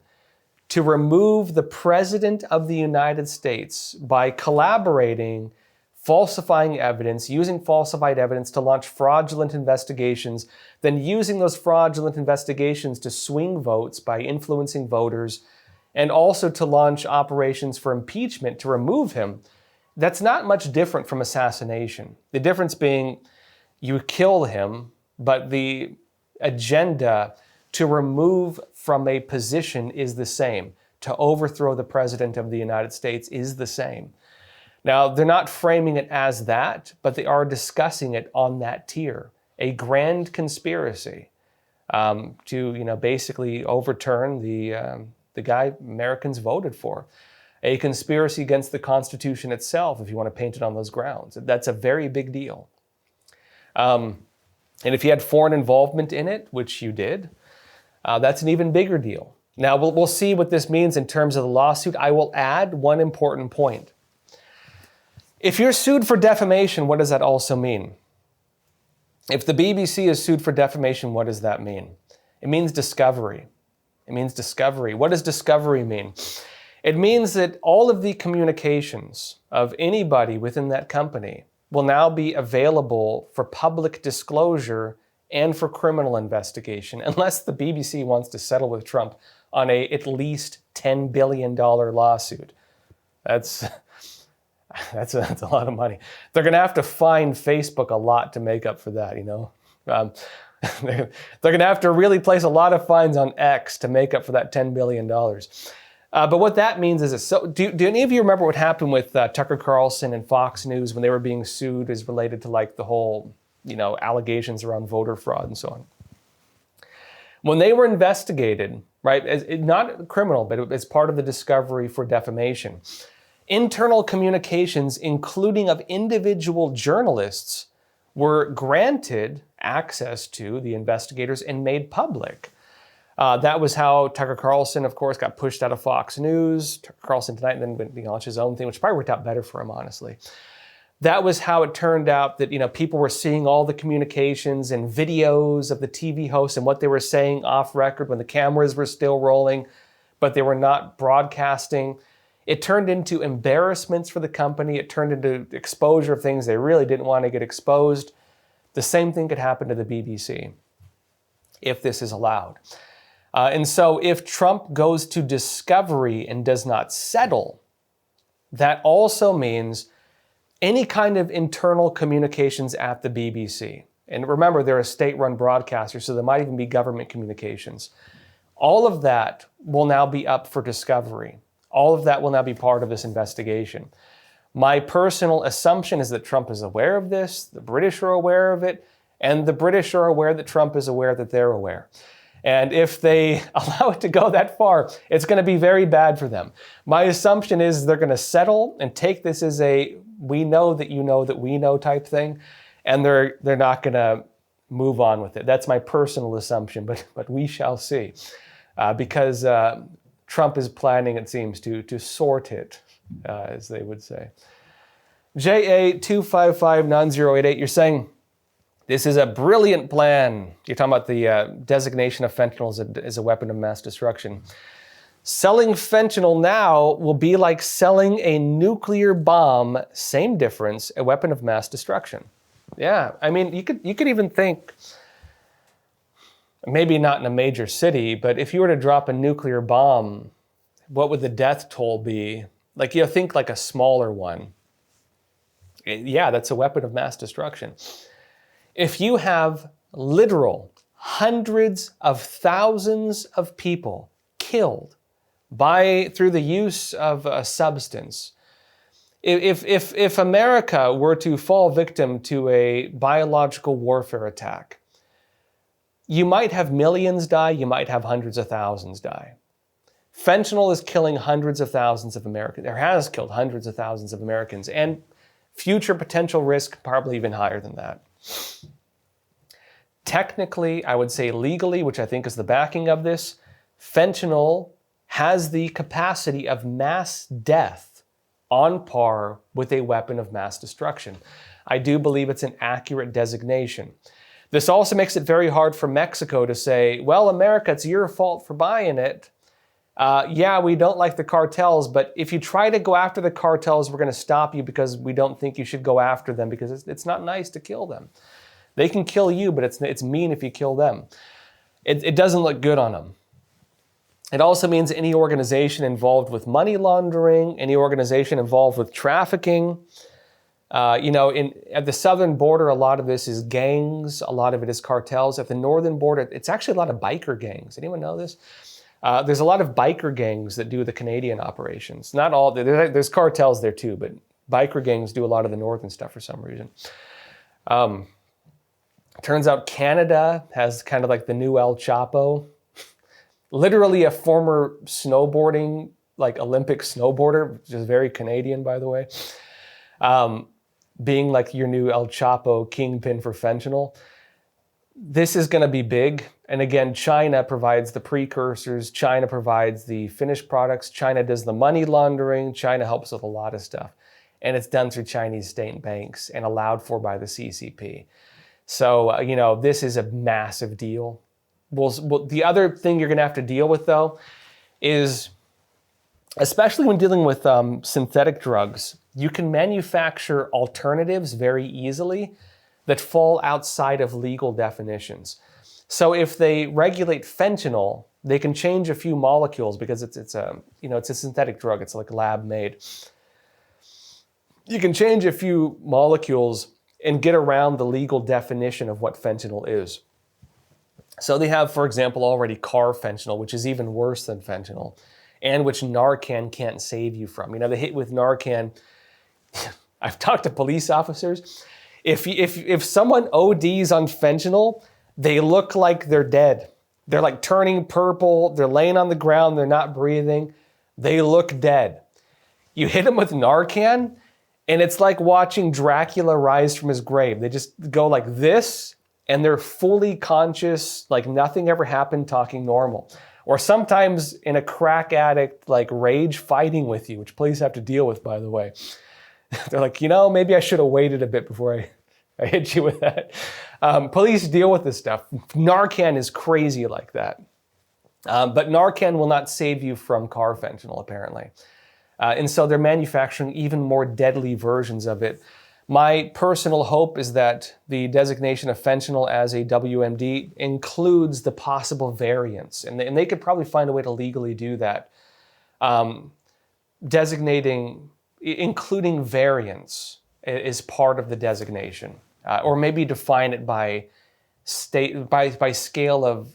to remove the President of the United States by collaborating, falsifying evidence, using falsified evidence to launch fraudulent investigations, then using those fraudulent investigations to swing votes by influencing voters, and also to launch operations for impeachment to remove him, that's not much different from assassination. The difference being you kill him, but the agenda to remove from a position is the same. To overthrow the President of the United States is the same. Now, they're not framing it as that, but they are discussing it on that tier. A grand conspiracy to, basically overturn the guy Americans voted for. A conspiracy against the Constitution itself, if you want to paint it on those grounds. That's a very big deal. And if you had foreign involvement in it, which you did, that's an even bigger deal. Now, we'll see what this means in terms of the lawsuit. I will add one important point. If you're sued for defamation, what does that also mean? If the BBC is sued for defamation, what does that mean? It means discovery. It means discovery. What does discovery mean? It means that all of the communications of anybody within that company will now be available for public disclosure and for criminal investigation, unless the BBC wants to settle with Trump on at least $10 billion lawsuit. That's a lot of money. They're going to have to fine Facebook a lot to make up for that, they're going to have to really place a lot of fines on X to make up for that $10 billion. But what that means is this. So do any of you remember what happened with Tucker Carlson and Fox News when they were being sued as related to like the whole, allegations around voter fraud and so on? When they were investigated, right, not criminal, but as part of the discovery for defamation, internal communications, including of individual journalists, were granted access to the investigators and made public. That was how Tucker Carlson, of course, got pushed out of Fox News. Tucker Carlson tonight, and then went launched his own thing, which probably worked out better for him, honestly. That was how it turned out that people were seeing all the communications and videos of the TV hosts and what they were saying off record when the cameras were still rolling, but they were not broadcasting. It turned into embarrassments for the company. It turned into exposure of things they really didn't want to get exposed. The same thing could happen to the BBC if this is allowed. And so if Trump goes to discovery and does not settle, that also means any kind of internal communications at the BBC. And remember, they're a state-run broadcaster, so there might even be government communications. All of that will now be up for discovery. All of that will now be part of this investigation. My personal assumption is that Trump is aware of this, the British are aware of it, and the British are aware that Trump is aware that they're aware. And if they allow it to go that far, it's going to be very bad for them. My assumption is they're going to settle and take this as a we know that you know that we know type thing, and they're not going to move on with it. That's my personal assumption, but we shall see. Because Trump is planning, it seems, to sort it, as they would say. JA2559088, you're saying, this is a brilliant plan. You're talking about the designation of fentanyl as a weapon of mass destruction. Selling fentanyl now will be like selling a nuclear bomb, same difference, a weapon of mass destruction. Yeah, I mean, you could even think, maybe not in a major city, but if you were to drop a nuclear bomb, what would the death toll be? Think like a smaller one. Yeah, that's a weapon of mass destruction. If you have literal hundreds of thousands of people killed through the use of a substance, if America were to fall victim to a biological warfare attack, you might have millions die, you might have hundreds of thousands die. Fentanyl is killing hundreds of thousands of Americans, or has killed hundreds of thousands of Americans, and future potential risk probably even higher than that. Technically, I would say legally, which I think is the backing of this, fentanyl has the capacity of mass death on par with a weapon of mass destruction. I do believe it's an accurate designation. This also makes it very hard for Mexico to say, well, America, it's your fault for buying it. Yeah, we don't like the cartels, but if you try to go after the cartels, we're going to stop you because we don't think you should go after them because it's not nice to kill them. They can kill you, but it's mean if you kill them. It doesn't look good on them. It also means any organization involved with money laundering, any organization involved with trafficking. At the southern border, a lot of this is gangs. A lot of it is cartels. At the northern border, it's actually a lot of biker gangs. Anyone know this? There's a lot of biker gangs that do the Canadian operations. Not all. There's cartels there too, but biker gangs do a lot of the northern stuff for some reason. Turns out Canada has kind of like the new El Chapo. Literally a former snowboarding, like Olympic snowboarder, which is very Canadian, by the way. Being like your new El Chapo kingpin for fentanyl. This is going to be big. And again, China provides the precursors. China provides the finished products. China does the money laundering. China helps with a lot of stuff. And it's done through Chinese state banks and allowed for by the CCP. So, this is a massive deal. The other thing you're going to have to deal with, though, is, especially when dealing with synthetic drugs, you can manufacture alternatives very easily that fall outside of legal definitions. So if they regulate fentanyl, they can change a few molecules because it's a synthetic drug. It's like lab made. You can change a few molecules and get around the legal definition of what fentanyl is. So they have, for example, already carfentanil, which is even worse than fentanyl, and which Narcan can't save you from. The hit with Narcan, I've talked to police officers. If someone ODs on fentanyl, they look like they're dead. They're like turning purple. They're laying on the ground. They're not breathing. They look dead. You hit them with Narcan, and it's like watching Dracula rise from his grave. They just go like this, and they're fully conscious, like nothing ever happened, talking normal. Or sometimes in a crack addict, like rage fighting with you, which police have to deal with, by the way. They're like, maybe I should have waited a bit before I hit you with that. Police deal with this stuff. Narcan is crazy like that. But Narcan will not save you from carfentanil, apparently. And so they're manufacturing even more deadly versions of it. My personal hope is that the designation of fentanyl as a WMD includes the possible variants. And they could probably find a way to legally do that. Including variants is part of the designation. Or maybe define it by scale of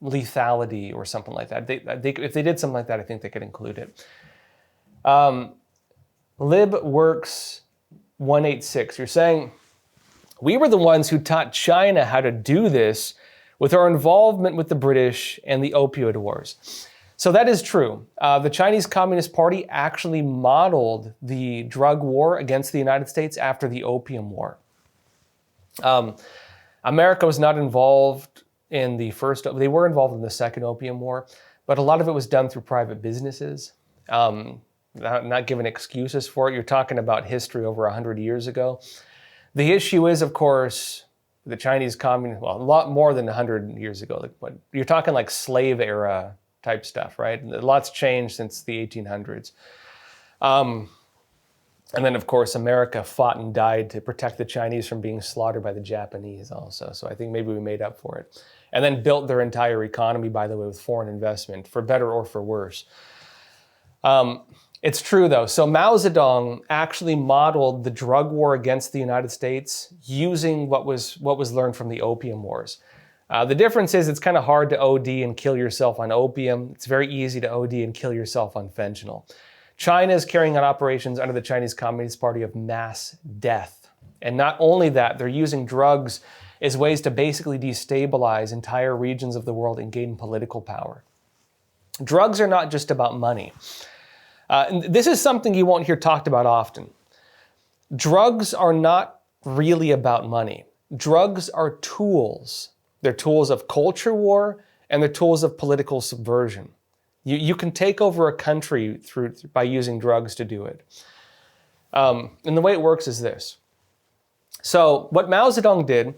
lethality or something like that. If they did something like that, I think they could include it. LibWorks 186, you're saying, we were the ones who taught China how to do this with our involvement with the British and the opioid wars. So that is true. The Chinese Communist Party actually modeled the drug war against the United States after the Opium War. America was not involved in the first, they were involved in the second Opium War, but a lot of it was done through private businesses. Not giving excuses for it. You're talking about history over 100 years ago. The issue is, of course, the Chinese Communist, a lot more than 100 years ago. But you're talking like slave era type stuff, right? A lot's changed since the 1800s. And then, of course, America fought and died to protect the Chinese from being slaughtered by the Japanese also. So I think maybe we made up for it. And then built their entire economy, by the way, with foreign investment, for better or for worse. It's true, though. So Mao Zedong actually modeled the drug war against the United States using what was learned from the Opium Wars. The difference is it's kind of hard to OD and kill yourself on opium. It's very easy to OD and kill yourself on fentanyl. China is carrying out operations under the Chinese Communist Party of mass death. And not only that, they're using drugs as ways to basically destabilize entire regions of the world and gain political power. Drugs are not just about money. And this is something you won't hear talked about often. Drugs are not really about money. Drugs are tools. They're tools of culture war and they're tools of political subversion. You can take over a country by using drugs to do it. And the way it works is this. So what Mao Zedong did,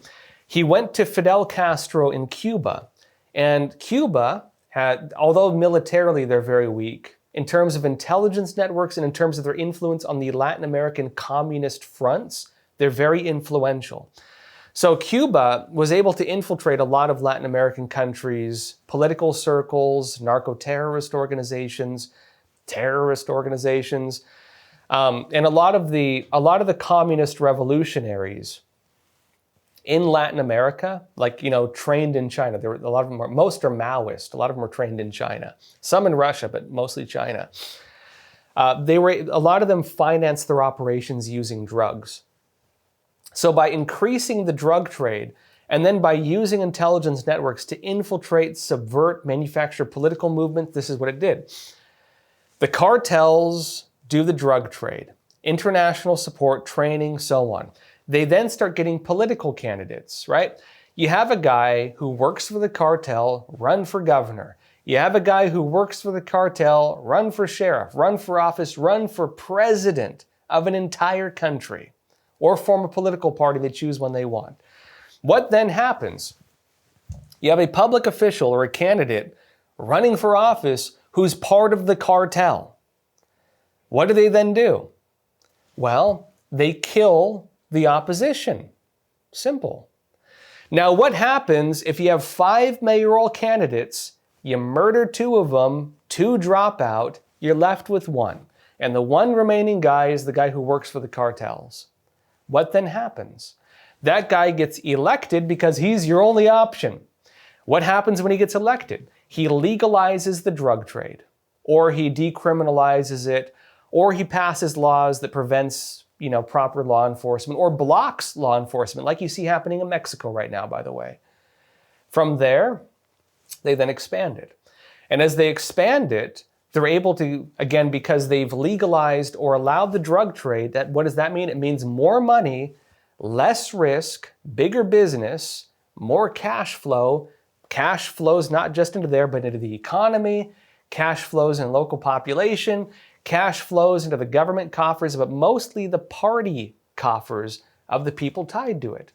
he went to Fidel Castro in Cuba. And Cuba had, although militarily they're very weak, in terms of intelligence networks and in terms of their influence on the Latin American communist fronts, they're very influential. So Cuba was able to infiltrate a lot of Latin American countries, political circles, narco-terrorist organizations, terrorist organizations, and a lot of the communist revolutionaries in Latin America, like, trained in China. There were a lot of them. Most are Maoist. A lot of them were trained in China. Some in Russia, but mostly China. A lot of them financed their operations using drugs. So by increasing the drug trade, and then by using intelligence networks to infiltrate, subvert, manufacture political movement, this is what it did. The cartels do the drug trade, international support, training, so on. They then start getting political candidates, right? You have a guy who works for the cartel, run for governor. You have a guy who works for the cartel, run for sheriff, run for office, run for president of an entire country, or form a political party they choose when they want. What then happens? You have a public official or a candidate running for office who's part of the cartel. What do they then do? Well, they kill the opposition. Simple. Now, what happens if you have 5 mayoral candidates, you murder 2 of them, 2 drop out, you're left with 1. And the 1 remaining guy is the guy who works for the cartels. What then happens? That guy gets elected because he's your only option. What happens when he gets elected? He legalizes the drug trade, or he decriminalizes it, or he passes laws that prevents, proper law enforcement, or blocks law enforcement, like you see happening in Mexico right now, by the way. From there, they then expand it. And as they expand it, they're able to, again, because they've legalized or allowed the drug trade, what does that mean? It means more money, less risk, bigger business, more cash flow. Cash flows not just into there, but into the economy. Cash flows in local population. Cash flows into the government coffers, but mostly the party coffers of the people tied to it.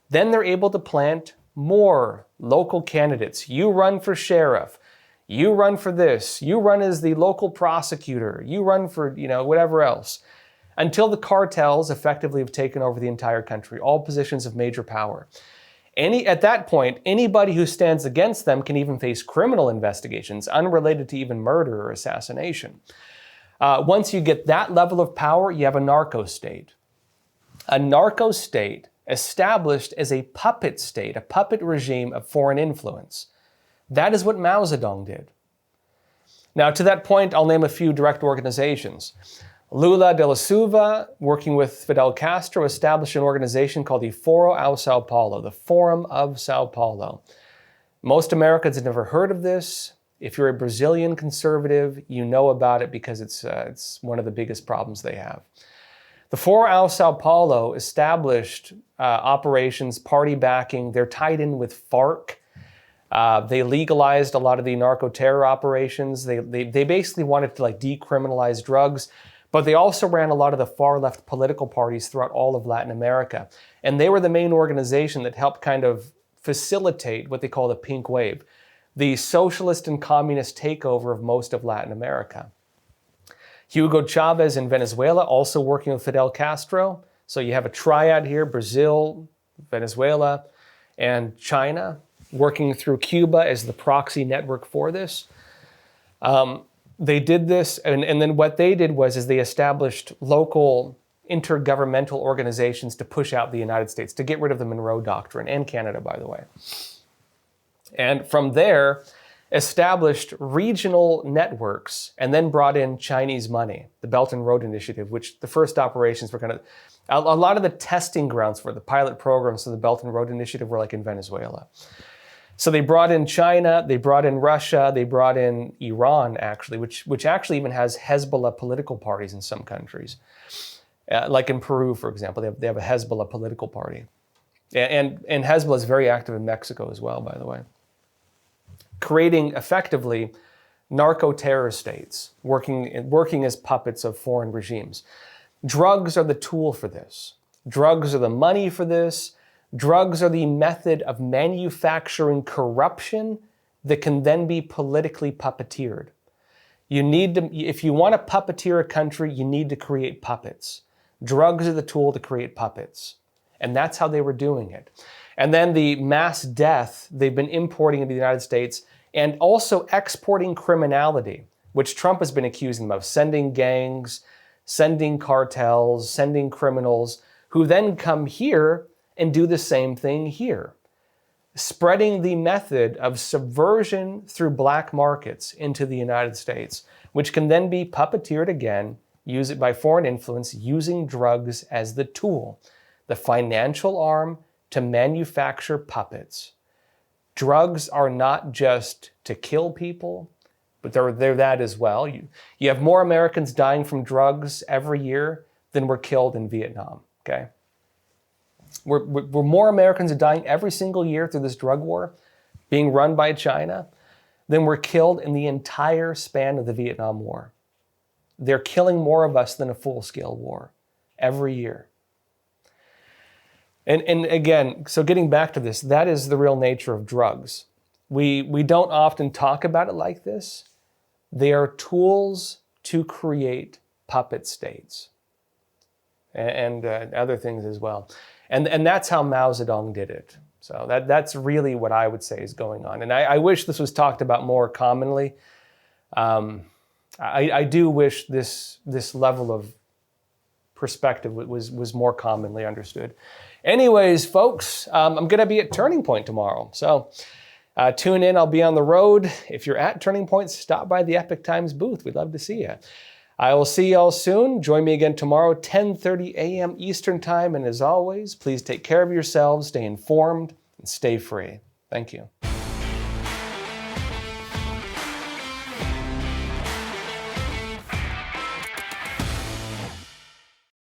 Then they're able to plant more local candidates. You run for sheriff. You run for this. You run as the local prosecutor. You run for, whatever else. Until the cartels effectively have taken over the entire country, all positions of major power. At that point, anybody who stands against them can even face criminal investigations unrelated to even murder or assassination. Once you get that level of power, you have a narco state. A narco state established as a puppet state, a puppet regime of foreign influence. That is what Mao Zedong did. Now, to that point, I'll name a few direct organizations. Lula de la Silva, working with Fidel Castro, established an organization called the Foro ao Sao Paulo, the Forum of Sao Paulo. Most Americans have never heard of this. If you're a Brazilian conservative, you know about it because it's one of the biggest problems they have. The Foro ao Sao Paulo established operations, party backing. They're tied in with FARC. They legalized a lot of the narco-terror operations. They basically wanted to decriminalize drugs, but they also ran a lot of the far-left political parties throughout all of Latin America. And they were the main organization that helped kind of facilitate what they call the pink wave, the socialist and communist takeover of most of Latin America. Hugo Chavez in Venezuela, also working with Fidel Castro. So you have a triad here, Brazil, Venezuela, and China, working through Cuba as the proxy network for this. They did this, and then what they did was they established local intergovernmental organizations to push out the United States, to get rid of the Monroe Doctrine, and Canada, by the way. And from there, established regional networks, and then brought in Chinese money, the Belt and Road Initiative, which the first operations were a lot of the testing grounds for the pilot programs for the Belt and Road Initiative were in Venezuela. So they brought in China, they brought in Russia, they brought in Iran, actually, which actually even has Hezbollah political parties in some countries. Like in Peru, for example, they have a Hezbollah political party. And Hezbollah is very active in Mexico as well, by the way. Creating, effectively, narco-terror states, working as puppets of foreign regimes. Drugs are the tool for this. Drugs are the money for this. Drugs are the method of manufacturing corruption that can then be politically puppeteered. You need to, if you want to puppeteer a country, you need to create puppets. Drugs are the tool to create puppets. And that's how they were doing it. And then the mass death they've been importing into the United States and also exporting criminality, which Trump has been accusing them of, sending gangs, sending cartels, sending criminals, who then come here and do the same thing here. Spreading the method of subversion through black markets into the United States, which can then be puppeteered again, use it by foreign influence, using drugs as the tool, the financial arm to manufacture puppets. Drugs are not just to kill people, but they're that as well. You have more Americans dying from drugs every year than were killed in Vietnam, okay? We're more Americans are dying every single year through this drug war being run by China than were killed in the entire span of the Vietnam War. They're killing more of us than a full-scale war every year. And again, so getting back to this, that is the real nature of drugs. We don't often talk about it like this. They are tools to create puppet states and other things as well. And that's how Mao Zedong did it. So that's really what I would say is going on. And I wish this was talked about more commonly. I do wish this level of perspective was more commonly understood. Anyways, folks, I'm going to be at Turning Point tomorrow. So tune in. I'll be on the road. If you're at Turning Point, stop by the Epic Times booth. We'd love to see you. I will see you all soon. Join me again tomorrow, 10:30 a.m. Eastern Time. And as always, please take care of yourselves, stay informed, and stay free. Thank you.